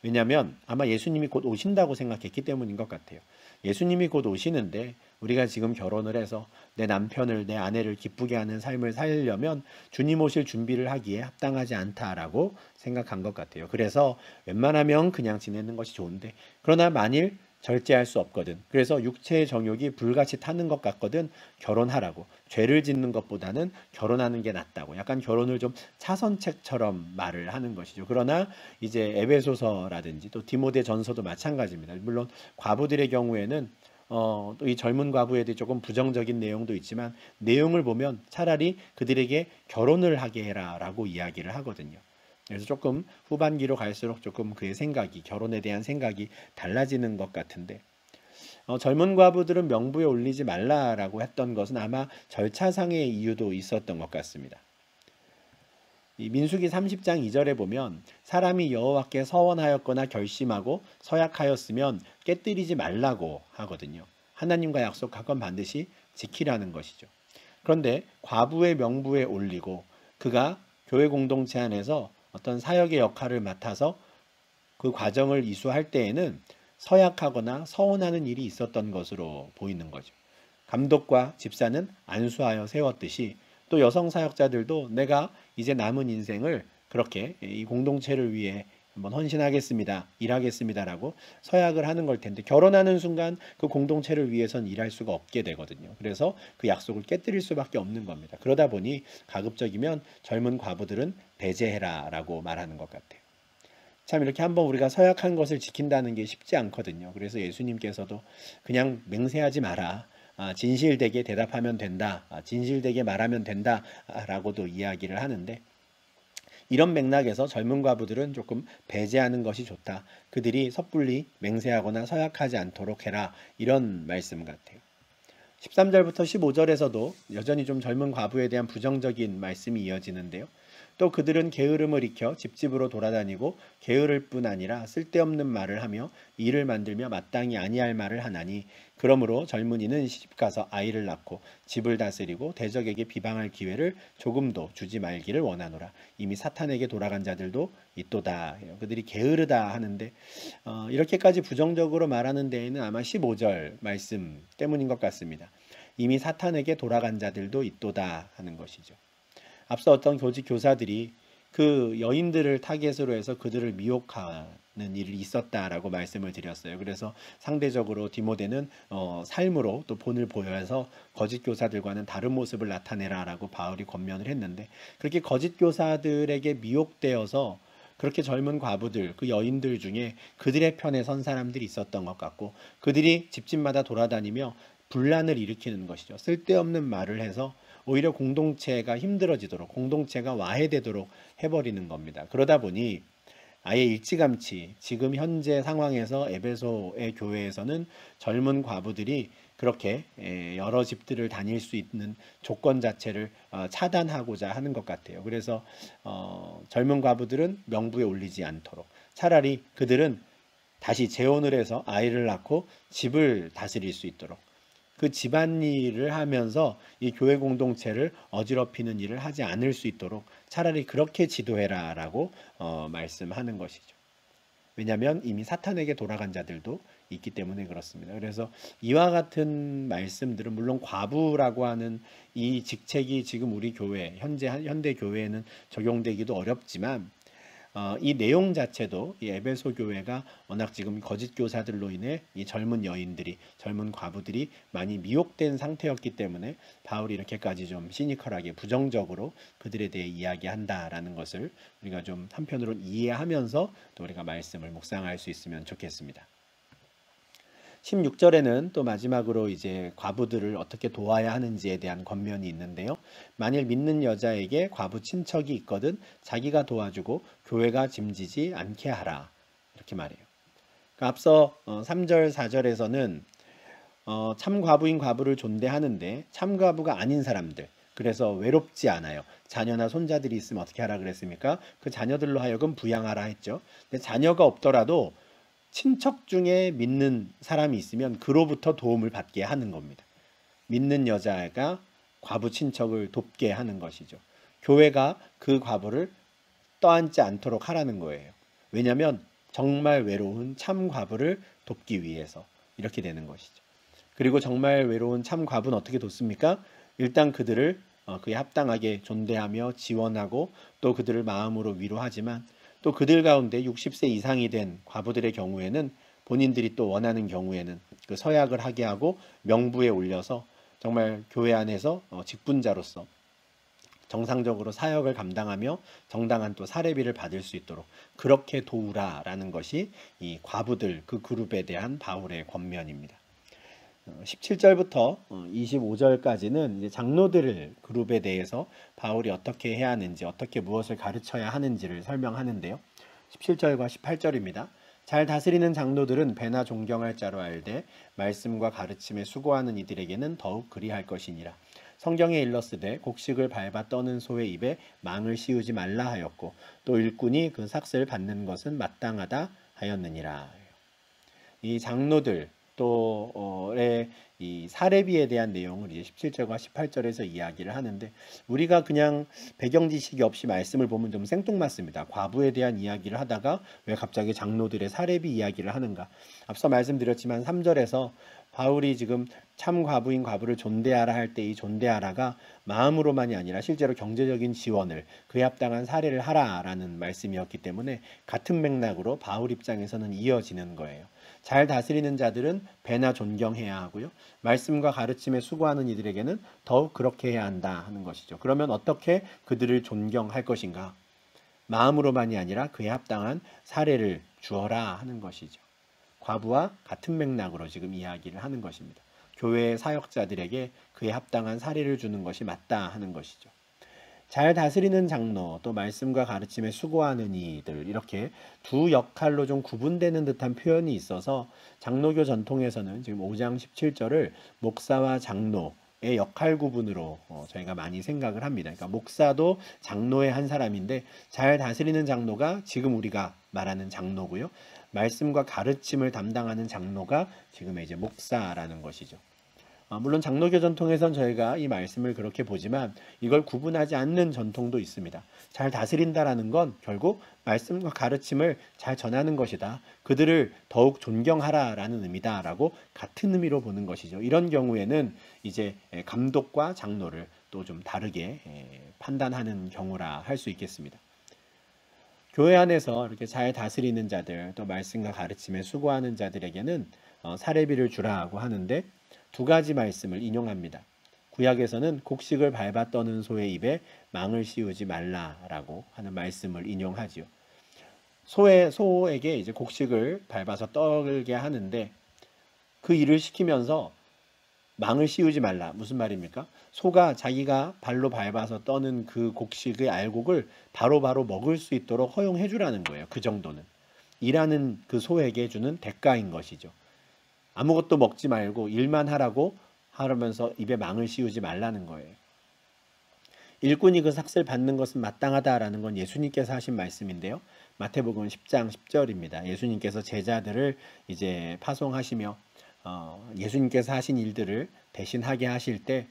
왜냐하면 아마 예수님이 곧 오신다고 생각했기 때문인 것 같아요. 예수님이 곧 오시는데 우리가 지금 결혼을 해서 내 남편을, 내 아내를 기쁘게 하는 삶을 살려면 주님 오실 준비를 하기에 합당하지 않다라고 생각한 것 같아요. 그래서 웬만하면 그냥 지내는 것이 좋은데 그러나 만일 절제할 수 없거든. 그래서 육체의 정욕이 불같이 타는 것 같거든 결혼하라고. 죄를 짓는 것보다는 결혼하는 게 낫다고. 약간 결혼을 좀 차선책처럼 말을 하는 것이죠. 그러나 이제 에베소서라든지 또 디모데전서도 마찬가지입니다. 물론 과부들의 경우에는 또 이 젊은 과부에 대해 조금 부정적인 내용도 있지만 내용을 보면 차라리 그들에게 결혼을 하게 해라라고 이야기를 하거든요. 그래서 조금 후반기로 갈수록 조금 그의 생각이 결혼에 대한 생각이 달라지는 것 같은데 젊은 과부들은 명부에 올리지 말라라고 했던 것은 아마 절차상의 이유도 있었던 것 같습니다. 이 민수기 30장 2절에 보면 사람이 여호와께 서원하였거나 결심하고 서약하였으면 깨뜨리지 말라고 하거든요. 하나님과 약속한 건 반드시 지키라는 것이죠. 그런데 과부의 명부에 올리고 그가 교회 공동체 안에서 어떤 사역의 역할을 맡아서 그 과정을 이수할 때에는 서약하거나 서원하는 일이 있었던 것으로 보이는 거죠. 감독과 집사는 안수하여 세웠듯이 또 여성 사역자들도 내가 이제 남은 인생을 그렇게 이 공동체를 위해 한번 헌신하겠습니다. 일하겠습니다라고 서약을 하는 걸 텐데 결혼하는 순간 그 공동체를 위해선 일할 수가 없게 되거든요. 그래서 그 약속을 깨뜨릴 수밖에 없는 겁니다. 그러다 보니 가급적이면 젊은 과부들은 배제해라라고 말하는 것 같아요. 참 이렇게 한번 우리가 서약한 것을 지킨다는 게 쉽지 않거든요. 그래서 예수님께서도 그냥 맹세하지 마라. 진실되게 대답하면 된다. 진실되게 말하면 된다. 라고도 이야기를 하는데, 이런 맥락에서 젊은 과부들은 조금 배제하는 것이 좋다. 그들이 섣불리 맹세하거나 서약하지 않도록 해라. 이런 말씀 같아요. 13절부터 15절에서도 여전히 좀 젊은 과부에 대한 부정적인 말씀이 이어지는데요. 또 그들은 게으름을 익혀 집집으로 돌아다니고 게으를 뿐 아니라 쓸데없는 말을 하며 일을 만들며 마땅히 아니할 말을 하나니, 그러므로 젊은이는 시집가서 아이를 낳고 집을 다스리고 대적에게 비방할 기회를 조금도 주지 말기를 원하노라. 이미 사탄에게 돌아간 자들도 있도다. 그들이 게으르다 하는데, 이렇게까지 부정적으로 말하는 데에는 아마 15절 말씀 때문인 것 같습니다. 이미 사탄에게 돌아간 자들도 있도다 하는 것이죠. 앞서 어떤 교직 교사들이 그 여인들을 타겟으로 해서 그들을 미혹하는 일이 있었다라고 말씀을 드렸어요. 그래서 상대적으로 디모데는 삶으로 또 본을 보여서 거짓 교사들과는 다른 모습을 나타내라라고 바울이 권면을 했는데, 그렇게 거짓 교사들에게 미혹되어서 그렇게 젊은 과부들, 그 여인들 중에 그들의 편에 선 사람들이 있었던 것 같고, 그들이 집집마다 돌아다니며 분란을 일으키는 것이죠. 쓸데없는 말을 해서 오히려 공동체가 힘들어지도록, 공동체가 와해되도록 해버리는 겁니다. 그러다 보니 아예 일찌감치 지금 현재 상황에서 에베소의 교회에서는 젊은 과부들이 그렇게 여러 집들을 다닐 수 있는 조건 자체를 차단하고자 하는 것 같아요. 그래서 젊은 과부들은 명부에 올리지 않도록, 차라리 그들은 다시 재혼을 해서 아이를 낳고 집을 다스릴 수 있도록, 그 집안일을 하면서 이 교회 공동체를 어지럽히는 일을 하지 않을 수 있도록 차라리 그렇게 지도해라 라고 말씀하는 것이죠. 왜냐하면 이미 사탄에게 돌아간 자들도 있기 때문에 그렇습니다. 그래서 이와 같은 말씀들은, 물론 과부라고 하는 이 직책이 지금 우리 교회, 현대 교회에는 적용되기도 어렵지만, 이 내용 자체도 이 에베소 교회가 워낙 지금 거짓 교사들로 인해 이 젊은 여인들이, 젊은 과부들이 많이 미혹된 상태였기 때문에 바울이 이렇게까지 좀 시니컬하게 부정적으로 그들에 대해 이야기한다라는 것을 우리가 좀 한편으로 이해하면서 또 우리가 말씀을 묵상할 수 있으면 좋겠습니다. 16절에는 또 마지막으로 이제 과부들을 어떻게 도와야 하는지에 대한 권면이 있는데요. 만일 믿는 여자에게 과부 친척이 있거든 자기가 도와주고 교회가 짐지지 않게 하라. 이렇게 말해요. 그러니까 앞서 3절, 4절에서는 참 과부인 과부를 존대하는데 참 과부가 아닌 사람들, 그래서 외롭지 않아요. 자녀나 손자들이 있으면 어떻게 하라 그랬습니까? 그 자녀들로 하여금 부양하라 했죠. 근데 자녀가 없더라도 친척 중에 믿는 사람이 있으면 그로부터 도움을 받게 하는 겁니다. 믿는 여자가 과부 친척을 돕게 하는 것이죠. 교회가 그 과부를 떠안지 않도록 하라는 거예요. 왜냐하면 정말 외로운 참 과부를 돕기 위해서 이렇게 되는 것이죠. 그리고 정말 외로운 참 과부는 어떻게 돕습니까? 일단 그들을 그에 합당하게 존대하며 지원하고 또 그들을 마음으로 위로하지만, 또 그들 가운데 60세 이상이 된 과부들의 경우에는 본인들이 또 원하는 경우에는 그 서약을 하게 하고 명부에 올려서 정말 교회 안에서 직분자로서 정상적으로 사역을 감당하며 정당한 또 사례비를 받을 수 있도록 그렇게 도우라라는 것이 이 과부들 그 그룹에 대한 바울의 권면입니다. 17절부터 25절까지는 이제 장로들 그룹에 대해서 바울이 어떻게 해야 하는지, 어떻게 무엇을 가르쳐야 하는지를 설명하는데요. 17절과 18절입니다. 잘 다스리는 장로들은 배나 존경할 자로 알되 말씀과 가르침에 수고하는 이들에게는 더욱 그리할 것이니라. 성경에 일렀으되 곡식을 밟아 떠는 소의 입에 망을 씌우지 말라 하였고 또 일꾼이 그 삭슬 받는 것은 마땅하다 하였느니라. 이 장로들 또의 이 사례비에 대한 내용을 이제 17절과 18절에서 이야기를 하는데, 우리가 그냥 배경 지식이 없이 말씀을 보면 좀 생뚱맞습니다. 과부에 대한 이야기를 하다가 왜 갑자기 장로들의 사례비 이야기를 하는가? 앞서 말씀드렸지만 3절에서 바울이 지금 참 과부인 과부를 존대하라 할 때 이 존대하라가 마음으로만이 아니라 실제로 경제적인 지원을, 그에 합당한 사례를 하라라는 말씀이었기 때문에 같은 맥락으로 바울 입장에서는 이어지는 거예요. 잘 다스리는 자들은 배나 존경해야 하고요. 말씀과 가르침에 수고하는 이들에게는 더욱 그렇게 해야 한다 하는 것이죠. 그러면 어떻게 그들을 존경할 것인가? 마음으로만이 아니라 그에 합당한 사례를 주어라 하는 것이죠. 과부와 같은 맥락으로 지금 이야기를 하는 것입니다. 교회의 사역자들에게 그에 합당한 사례를 주는 것이 맞다 하는 것이죠. 잘 다스리는 장로, 또 말씀과 가르침에 수고하는 이들, 이렇게 두 역할로 좀 구분되는 듯한 표현이 있어서 장로교 전통에서는 지금 5장 17절을 목사와 장로의 역할 구분으로 저희가 많이 생각을 합니다. 그러니까 목사도 장로의 한 사람인데 잘 다스리는 장로가 지금 우리가 말하는 장로고요. 말씀과 가르침을 담당하는 장로가 지금의 이제 목사라는 것이죠. 물론 장로교 전통에선 저희가 이 말씀을 그렇게 보지만 이걸 구분하지 않는 전통도 있습니다. 잘 다스린다라는 건 결국 말씀과 가르침을 잘 전하는 것이다. 그들을 더욱 존경하라라는 의미다라고 같은 의미로 보는 것이죠. 이런 경우에는 이제 감독과 장로를 또 좀 다르게 판단하는 경우라 할 수 있겠습니다. 교회 안에서 이렇게 잘 다스리는 자들, 또 말씀과 가르침에 수고하는 자들에게는 사례비를 주라고 하는데 두 가지 말씀을 인용합니다. 구약에서는 곡식을 밟아 떠는 소의 입에 망을 씌우지 말라라고 하는 말씀을 인용하지요. 소에게 이제 곡식을 밟아서 떨게 하는데 그 일을 시키면서 망을 씌우지 말라. 무슨 말입니까? 소가 자기가 발로 밟아서 떠는 그 곡식의 알곡을 바로바로 먹을 수 있도록 허용해 주라는 거예요. 그 정도는. 일하는 그 소에게 주는 대가인 것이죠. 아무것도 먹지 말고 일만 하라고 하면서 입에 망을 씌우지 말라는 거예요. 일꾼이 그 삭슬 받는 것은 마땅하다라는 건 예수님께서 하신 말씀인데요. 마태복음 10장 10절입니다. 예수님께서 제자들을 이제 파송하시며 예수님께서 하신 일들을 대신하게 하실 때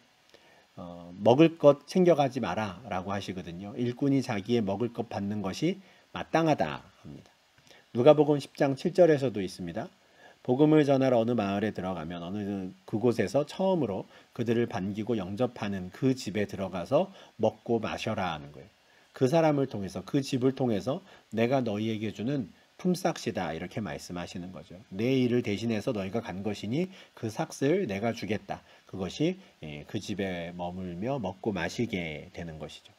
먹을 것 챙겨가지 마라 라고 하시거든요. 일꾼이 자기의 먹을 것 받는 것이 마땅하다 합니다. 누가복음 10장 7절에서도 있습니다. 복음을 전하러 어느 마을에 들어가면 어느 그곳에서 처음으로 그들을 반기고 영접하는 그 집에 들어가서 먹고 마셔라 하는 거예요. 그 사람을 통해서, 그 집을 통해서 내가 너희에게 주는 품삯이다 이렇게 말씀하시는 거죠. 내 일을 대신해서 너희가 간 것이니 그 삭을 내가 주겠다. 그것이 그 집에 머물며 먹고 마시게 되는 것이죠.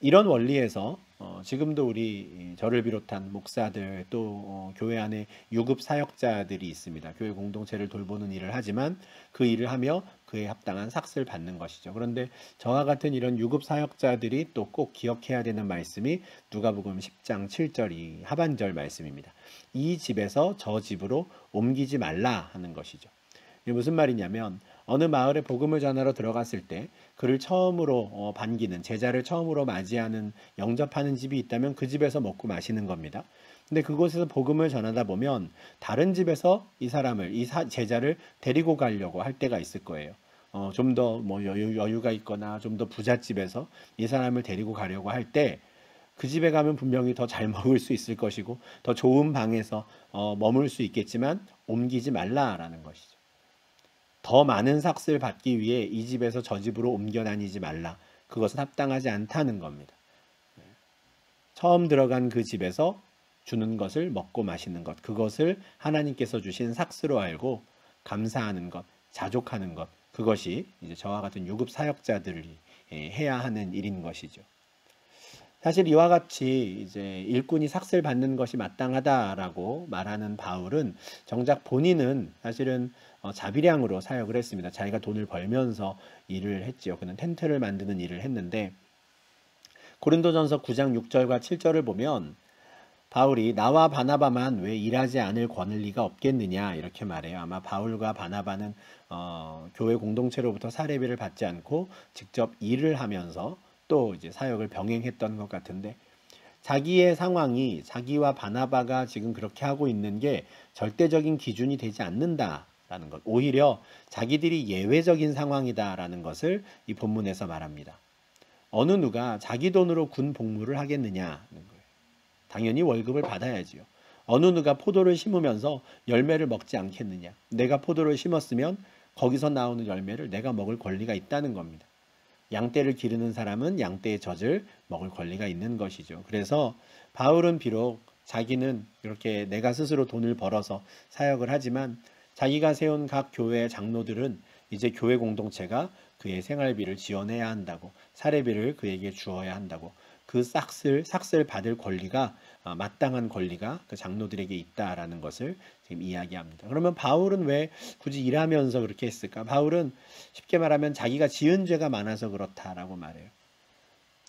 이런 원리에서 지금도 우리 저를 비롯한 목사들 또 교회 안에 유급 사역자들이 있습니다. 교회 공동체를 돌보는 일을 하지만 그 일을 하며 그에 합당한 삭을 받는 것이죠. 그런데 저와 같은 이런 유급 사역자들이 또 꼭 기억해야 되는 말씀이 누가복음 10장 7절 이 하반절 말씀입니다. 이 집에서 저 집으로 옮기지 말라 하는 것이죠. 이게 무슨 말이냐면 어느 마을에 복음을 전하러 들어갔을 때 그를 처음으로 반기는 제자를 처음으로 맞이하는 영접하는 집이 있다면 그 집에서 먹고 마시는 겁니다. 근데 그곳에서 복음을 전하다 보면 다른 집에서 이 사람을 제자를 데리고 가려고 할 때가 있을 거예요. 좀 더 뭐 여유가 있거나 좀 더 부잣집에서 이 사람을 데리고 가려고 할 때 그 집에 가면 분명히 더 잘 먹을 수 있을 것이고 더 좋은 방에서 머물 수 있겠지만 옮기지 말라라는 것이죠. 더 많은 삭을 받기 위해 이 집에서 저 집으로 옮겨 다니지 말라. 그것은 합당하지 않다는 겁니다. 처음 들어간 그 집에서 주는 것을 먹고 마시는 것, 그것을 하나님께서 주신 삭스로 알고 감사하는 것, 자족하는 것, 그것이 이제 저와 같은 유급 사역자들이 해야 하는 일인 것이죠. 사실 이와 같이 이제 일꾼이 삭슬 받는 것이 마땅하다라고 말하는 바울은 정작 본인은 사실은 자비량으로 사역을 했습니다. 자기가 돈을 벌면서 일을 했지요. 그는 텐트를 만드는 일을 했는데 고린도전서 9장 6절과 7절을 보면 바울이 나와 바나바만 왜 일하지 않을 권리가 없겠느냐 이렇게 말해요. 아마 바울과 바나바는 교회 공동체로부터 사례비를 받지 않고 직접 일을 하면서 또 이제 사역을 병행했던 것 같은데 자기의 상황이 자기와 바나바가 지금 그렇게 하고 있는 게 절대적인 기준이 되지 않는다라는 것. 오히려 자기들이 예외적인 상황이다라는 것을 이 본문에서 말합니다. 어느 누가 자기 돈으로 군 복무를 하겠느냐는 거예요. 당연히 월급을 받아야지요. 어느 누가 포도를 심으면서 열매를 먹지 않겠느냐. 내가 포도를 심었으면 거기서 나오는 열매를 내가 먹을 권리가 있다는 겁니다. 양떼를 기르는 사람은 양떼의 젖을 먹을 권리가 있는 것이죠. 그래서 바울은 비록 자기는 이렇게 내가 스스로 돈을 벌어서 사역을 하지만 자기가 세운 각 교회 장로들은 이제 교회 공동체가 그의 생활비를 지원해야 한다고 사례비를 그에게 주어야 한다고 그 삭슬 받을 권리가 마땅한 권리가 그 장로들에게 있다라는 것을 지금 이야기합니다. 그러면 바울은 왜 굳이 일하면서 그렇게 했을까? 바울은 쉽게 말하면 자기가 지은 죄가 많아서 그렇다라고 말해요.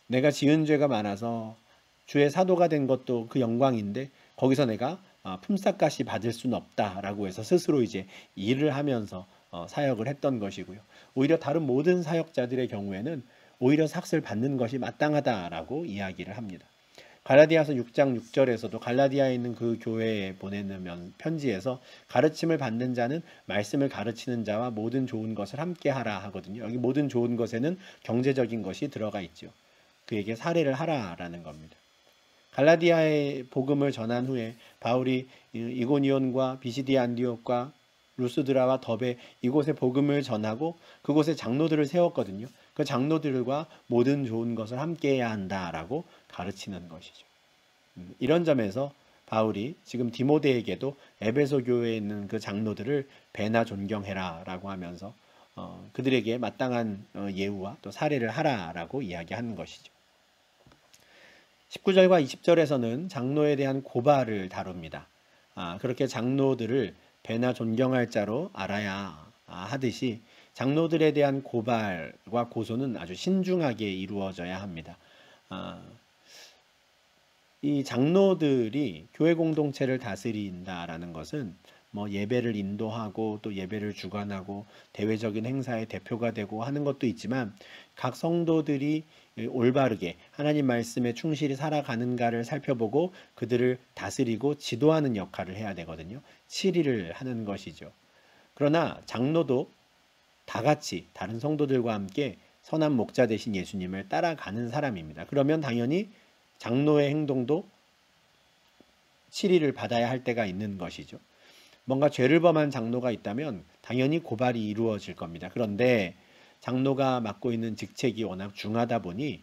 내가 지은 죄가 많아서 주의 사도가 된 것도 그 영광인데 거기서 내가 품삯값이 받을 수는 없다라고 해서 스스로 이제 일을 하면서 사역을 했던 것이고요. 오히려 다른 모든 사역자들의 경우에는 오히려 삭슬 받는 것이 마땅하다라고 이야기를 합니다. 갈라디아서 6장 6절에서도 갈라디아에 있는 그 교회에 보내는 편지에서 가르침을 받는 자는 말씀을 가르치는 자와 모든 좋은 것을 함께 하라 하거든요. 여기 모든 좋은 것에는 경제적인 것이 들어가 있죠. 그에게 사례를 하라라는 겁니다. 갈라디아의 복음을 전한 후에 바울이 이고니온과 비시디 안디옥과 루스드라와 더베 이곳에 복음을 전하고 그곳에 장로들을 세웠거든요. 그 장로들과 모든 좋은 것을 함께해야 한다라고 가르치는 것이죠. 이런 점에서 바울이 지금 디모데에게도 에베소 교회에 있는 그 장로들을 배나 존경해라라고 하면서 그들에게 마땅한 예우와 또 사례를 하라라고 이야기하는 것이죠. 19절과 20절에서는 장로에 대한 고발을 다룹니다. 그렇게 장로들을 배나 존경할 자로 알아야 하듯이 장로들에 대한 고발과 고소는 아주 신중하게 이루어져야 합니다. 이 장로들이 교회 공동체를 다스린다라는 것은 뭐 예배를 인도하고 또 예배를 주관하고 대외적인 행사의 대표가 되고 하는 것도 있지만 각 성도들이 올바르게 하나님 말씀에 충실히 살아가는가를 살펴보고 그들을 다스리고 지도하는 역할을 해야 되거든요. 치리를 하는 것이죠. 그러나 장로도 다 같이 다른 성도들과 함께 선한 목자 되신 예수님을 따라가는 사람입니다. 그러면 당연히 장로의 행동도 치리를 받아야 할 때가 있는 것이죠. 뭔가 죄를 범한 장로가 있다면 당연히 고발이 이루어질 겁니다. 그런데 장로가 맡고 있는 직책이 워낙 중하다 보니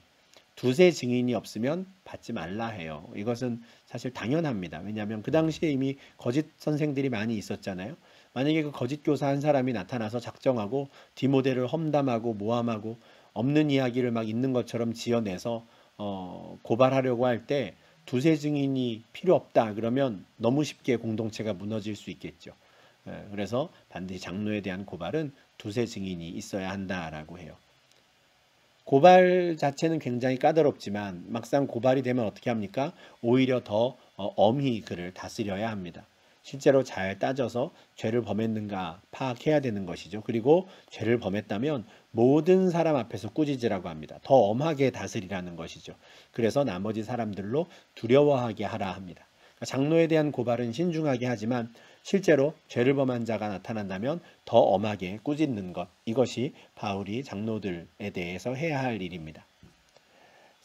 두세 증인이 없으면 받지 말라 해요. 이것은 사실 당연합니다. 왜냐하면 그 당시에 이미 거짓 선생들이 많이 있었잖아요. 만약에 그 거짓 교사 한 사람이 나타나서 작정하고 디모데를 험담하고 모함하고 없는 이야기를 막 있는 것처럼 지어내서 고발하려고 할 때 두세 증인이 필요 없다 그러면 너무 쉽게 공동체가 무너질 수 있겠죠. 그래서 반드시 장로에 대한 고발은 두세 증인이 있어야 한다라고 해요. 고발 자체는 굉장히 까다롭지만 막상 고발이 되면 어떻게 합니까? 오히려 더 엄히 그를 다스려야 합니다. 실제로 잘 따져서 죄를 범했는가 파악해야 되는 것이죠. 그리고 죄를 범했다면 모든 사람 앞에서 꾸짖으라고 합니다. 더 엄하게 다스리라는 것이죠. 그래서 나머지 사람들로 두려워하게 하라 합니다. 장로에 대한 고발은 신중하게 하지만 실제로 죄를 범한 자가 나타난다면 더 엄하게 꾸짖는 것, 이것이 바울이 장로들에 대해서 해야 할 일입니다.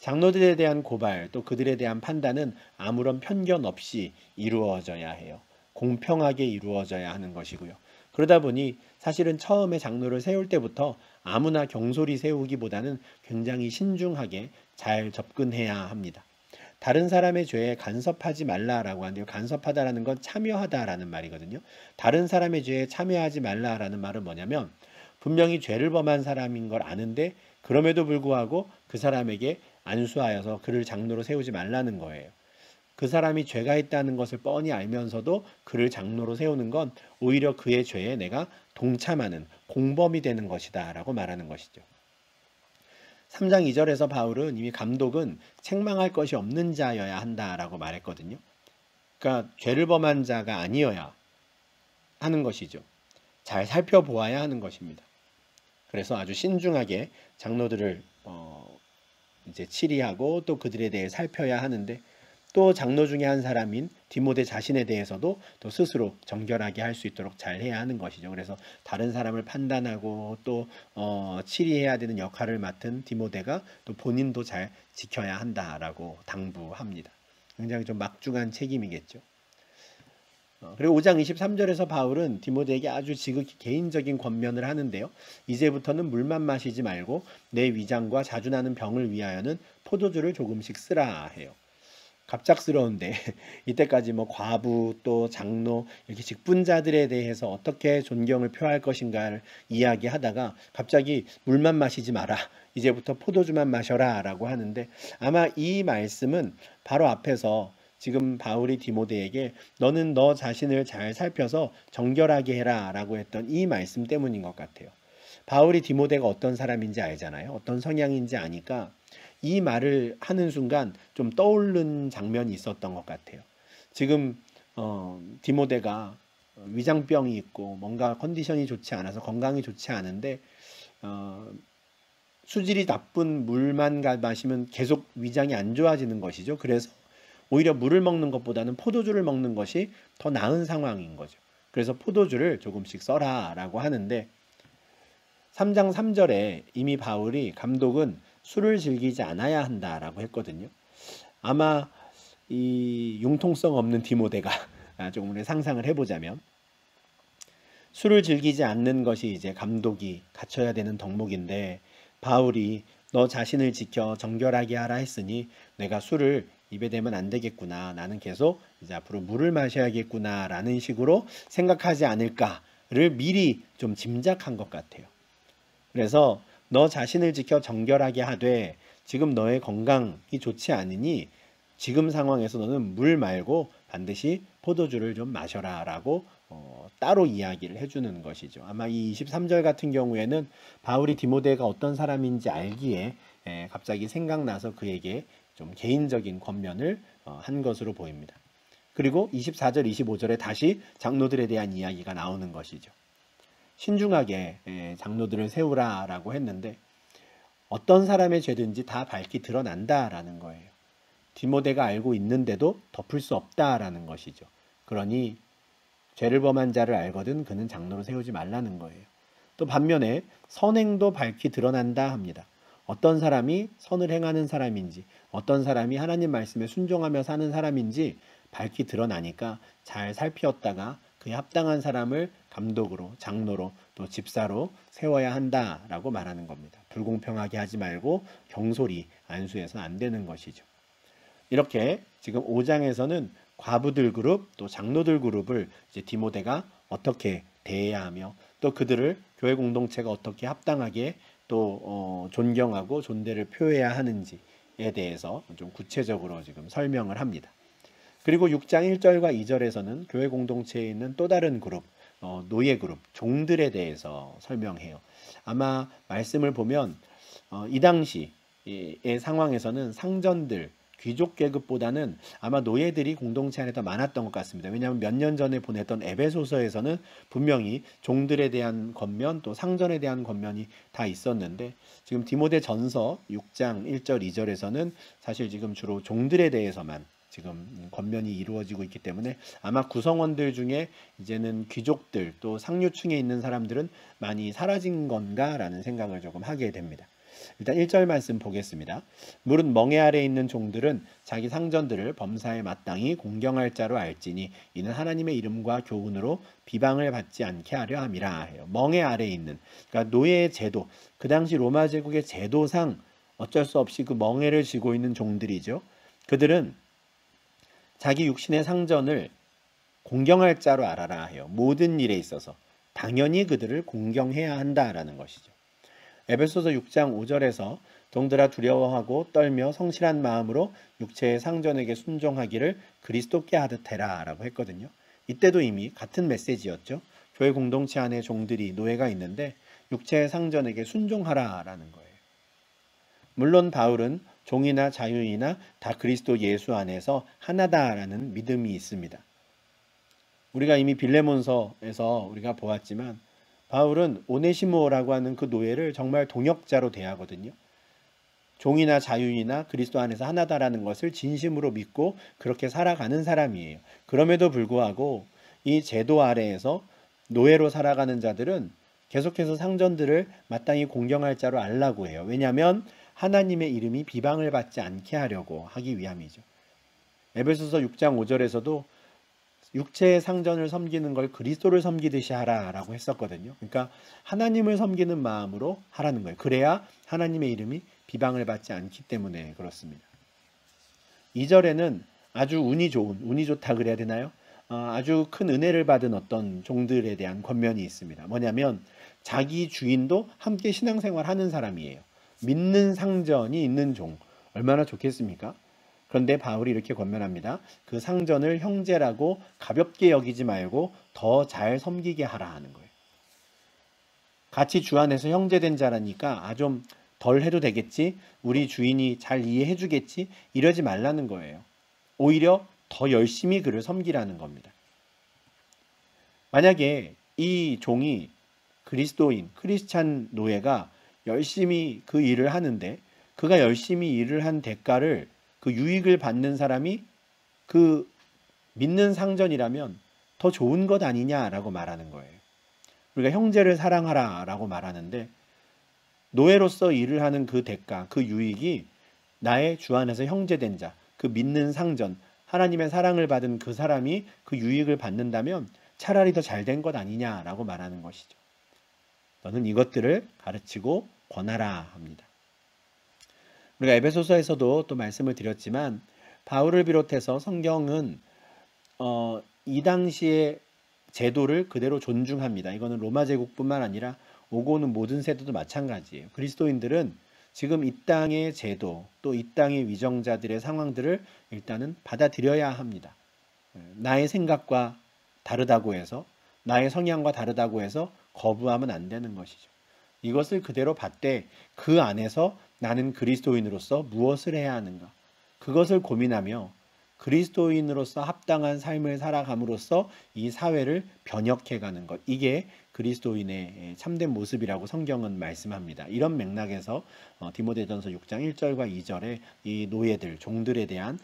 장로들에 대한 고발, 또 그들에 대한 판단은 아무런 편견 없이 이루어져야 해요. 공평하게 이루어져야 하는 것이고요. 그러다 보니 사실은 처음에 장로를 세울 때부터 아무나 경솔히 세우기보다는 굉장히 신중하게 잘 접근해야 합니다. 다른 사람의 죄에 간섭하지 말라라고 하는데요. 간섭하다라는 건 참여하다라는 말이거든요. 다른 사람의 죄에 참여하지 말라라는 말은 뭐냐면 분명히 죄를 범한 사람인 걸 아는데 그럼에도 불구하고 그 사람에게 안수하여서 그를 장로로 세우지 말라는 거예요. 그 사람이 죄가 있다는 것을 뻔히 알면서도 그를 장로로 세우는 건 오히려 그의 죄에 내가 동참하는 공범이 되는 것이다 라고 말하는 것이죠. 3장 2절에서 바울은 이미 감독은 책망할 것이 없는 자여야 한다라고 말했거든요. 그러니까 죄를 범한 자가 아니어야 하는 것이죠. 잘 살펴보아야 하는 것입니다. 그래서 아주 신중하게 장로들을 이제 치리하고 또 그들에 대해 살펴야 하는데 또 장로 중에 한 사람인 디모데 자신에 대해서도 또 스스로 정결하게 할 수 있도록 잘 해야 하는 것이죠. 그래서 다른 사람을 판단하고 또 치리해야 되는 역할을 맡은 디모데가 또 본인도 잘 지켜야 한다라고 당부합니다. 굉장히 좀 막중한 책임이겠죠. 그리고 5장 23절에서 바울은 디모데에게 아주 지극히 개인적인 권면을 하는데요. 이제부터는 물만 마시지 말고 내 위장과 자주 나는 병을 위하여는 포도주를 조금씩 쓰라 해요. 갑작스러운데 이때까지 뭐 과부 또 장로 이렇게 직분자들에 대해서 어떻게 존경을 표할 것인가를 이야기하다가 갑자기 물만 마시지 마라. 이제부터 포도주만 마셔라 라고 하는데 아마 이 말씀은 바로 앞에서 지금 바울이 디모데에게 너는 너 자신을 잘 살펴서 정결하게 해라 라고 했던 이 말씀 때문인 것 같아요. 바울이 디모데가 어떤 사람인지 알잖아요. 어떤 성향인지 아니까 이 말을 하는 순간 좀 떠오른 장면이 있었던 것 같아요. 지금 디모데가 위장병이 있고 뭔가 컨디션이 좋지 않아서 건강이 좋지 않은데 어, 수질이 나쁜 물만 마시면 계속 위장이 안 좋아지는 것이죠. 그래서 오히려 물을 먹는 것보다는 포도주를 먹는 것이 더 나은 상황인 거죠. 그래서 포도주를 조금씩 써라 라고 하는데 3장 3절에 이미 바울이 감독은 술을 즐기지 않아야 한다라고 했거든요. 아마 이 융통성 없는 디모데가 조금 우리 상상을 해보자면 술을 즐기지 않는 것이 이제 감독이 갖춰야 되는 덕목인데 바울이 너 자신을 지켜 정결하게 하라 했으니 내가 술을 입에 대면 안 되겠구나. 나는 계속 이제 앞으로 물을 마셔야겠구나 라는 식으로 생각하지 않을까를 미리 좀 짐작한 것 같아요. 그래서 너 자신을 지켜 정결하게 하되 지금 너의 건강이 좋지 않으니 지금 상황에서 너는 물 말고 반드시 포도주를 좀 마셔라 라고 따로 이야기를 해주는 것이죠. 아마 이 23절 같은 경우에는 바울이 디모데가 어떤 사람인지 알기에 갑자기 생각나서 그에게 좀 개인적인 권면을 한 것으로 보입니다. 그리고 24절 25절에 다시 장로들에 대한 이야기가 나오는 것이죠. 신중하게 장로들을 세우라 라고 했는데 어떤 사람의 죄든지 다 밝히 드러난다라는 거예요. 디모데가 알고 있는데도 덮을 수 없다라는 것이죠. 그러니 죄를 범한 자를 알거든 그는 장로로 세우지 말라는 거예요. 또 반면에 선행도 밝히 드러난다 합니다. 어떤 사람이 선을 행하는 사람인지 어떤 사람이 하나님 말씀에 순종하며 사는 사람인지 밝히 드러나니까 잘 살피었다가 그에 합당한 사람을 감독으로, 장로로, 또 집사로 세워야 한다라고 말하는 겁니다. 불공평하게 하지 말고 경솔히 안수해서 안 되는 것이죠. 이렇게 지금 5장에서는 과부들 그룹, 또 장로들 그룹을 이제 디모데가 어떻게 대해야 하며 또 그들을 교회 공동체가 어떻게 합당하게 또 존경하고 존대를 표해야 하는지에 대해서 좀 구체적으로 지금 설명을 합니다. 그리고 6장 1절과 2절에서는 교회 공동체에 있는 또 다른 그룹, 노예 그룹, 종들에 대해서 설명해요. 아마 말씀을 보면 이 당시의 상황에서는 상전들, 귀족 계급보다는 아마 노예들이 공동체 안에 더 많았던 것 같습니다. 왜냐하면 몇 년 전에 보냈던 에베소서에서는 분명히 종들에 대한 권면 또 상전에 대한 권면이 다 있었는데 지금 디모데 전서 6장 1절 2절에서는 사실 지금 주로 종들에 대해서만 지금 권면이 이루어지고 있기 때문에 아마 구성원들 중에 이제는 귀족들 또 상류층에 있는 사람들은 많이 사라진 건가라는 생각을 조금 하게 됩니다. 일단 1절 말씀 보겠습니다. 물은 멍에 아래 있는 종들은 자기 상전들을 범사에 마땅히 공경할 자로 알지니 이는 하나님의 이름과 교훈으로 비방을 받지 않게 하려 함이라 해요. 멍에 아래 있는 그러니까 노예의 제도 그 당시 로마 제국의 제도상 어쩔 수 없이 그 멍에를 쥐고 있는 종들이죠. 그들은 자기 육신의 상전을 공경할 자로 알아라 해요. 모든 일에 있어서 당연히 그들을 공경해야 한다라는 것이죠. 에베소서 6장 5절에서 종들아 두려워하고 떨며 성실한 마음으로 육체의 상전에게 순종하기를 그리스도께 하듯 해라 라고 했거든요. 이때도 이미 같은 메시지였죠. 교회 공동체 안에 종들이 노예가 있는데 육체의 상전에게 순종하라 라는 거예요. 물론 바울은 종이나 자유인이나 다 그리스도 예수 안에서 하나다라는 믿음이 있습니다. 우리가 이미 빌레몬서에서 우리가 보았지만 바울은 오네시모라고 하는 그 노예를 정말 동역자로 대하거든요. 종이나 자유인이나 그리스도 안에서 하나다라는 것을 진심으로 믿고 그렇게 살아가는 사람이에요. 그럼에도 불구하고 이 제도 아래에서 노예로 살아가는 자들은 계속해서 상전들을 마땅히 공경할 자로 알라고 해요. 왜냐하면 하나님의 이름이 비방을 받지 않게 하려고 하기 위함이죠. 에베소서 6장 5절에서도 육체의 상전을 섬기는 걸 그리스도를 섬기듯이 하라라고 했었거든요. 그러니까 하나님을 섬기는 마음으로 하라는 거예요. 그래야 하나님의 이름이 비방을 받지 않기 때문에 그렇습니다. 2절에는 아주 운이 좋다 그래야 되나요? 아주 큰 은혜를 받은 어떤 종들에 대한 권면이 있습니다. 뭐냐면 자기 주인도 함께 신앙생활 하는 사람이에요. 믿는 상전이 있는 종. 얼마나 좋겠습니까? 그런데 바울이 이렇게 권면합니다. 그 상전을 형제라고 가볍게 여기지 말고 더 잘 섬기게 하라 하는 거예요. 같이 주 안에서 형제된 자라니까 좀 덜 해도 되겠지? 우리 주인이 잘 이해해 주겠지? 이러지 말라는 거예요. 오히려 더 열심히 그를 섬기라는 겁니다. 만약에 이 종이 그리스도인, 크리스찬 노예가 열심히 그 일을 하는데 그가 열심히 일을 한 대가를 그 유익을 받는 사람이 그 믿는 상전이라면 더 좋은 것 아니냐라고 말하는 거예요. 우리가 형제를 사랑하라라고 말하는데 노예로서 일을 하는 그 대가, 그 유익이 나의 주 안에서 형제된 자, 그 믿는 상전, 하나님의 사랑을 받은 그 사람이 그 유익을 받는다면 차라리 더 잘된 것 아니냐라고 말하는 것이죠. 너는 이것들을 가르치고 권하라 합니다. 우리가 에베소서에서도 또 말씀을 드렸지만 바울을 비롯해서 성경은 이 당시의 제도를 그대로 존중합니다. 이거는 로마 제국뿐만 아니라 오고 오는 모든 세대도 마찬가지예요. 그리스도인들은 지금 이 땅의 제도 또 이 땅의 위정자들의 상황들을 일단은 받아들여야 합니다. 나의 생각과 다르다고 해서 나의 성향과 다르다고 해서 거부하면 안 되는 것이죠. 이것을 그대로 받되 그 안에서 나는 그리스도인으로서 무엇을 해야 하는가? 그것을 고민하며 그리스도인으로서 합당한 삶을 살아감으로써 이 사회를 변혁해가는 것. 이게 그리스도인의 참된 모습이라고 성경은 말씀합니다. 이런 맥락에서 디모데전서 6장 1절과 2절에 이 노예들, 종들에 대한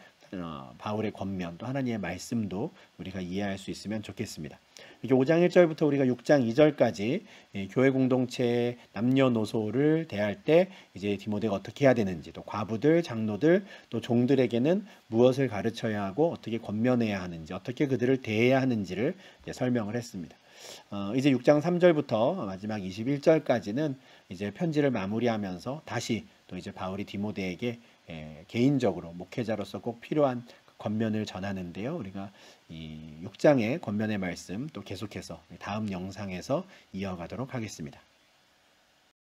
바울의 권면 또 하나님의 말씀도 우리가 이해할 수 있으면 좋겠습니다. 이렇게 5장 1절부터 우리가 6장 2절까지 교회 공동체의 남녀노소를 대할 때 이제 디모데가 어떻게 해야 되는지 또 과부들, 장로들 또 종들에게는 무엇을 가르쳐야 하고 어떻게 권면해야 하는지 어떻게 그들을 대해야 하는지를 설명을 했습니다. 이제 6장 3절부터 마지막 21절까지는 이제 편지를 마무리하면서 다시 또 이제 바울이 디모데에게 개인적으로 목회자로서 꼭 필요한 권면을 전하는데요. 우리가 이 6장의 권면의 말씀 또 계속해서 다음 영상에서 이어가도록 하겠습니다.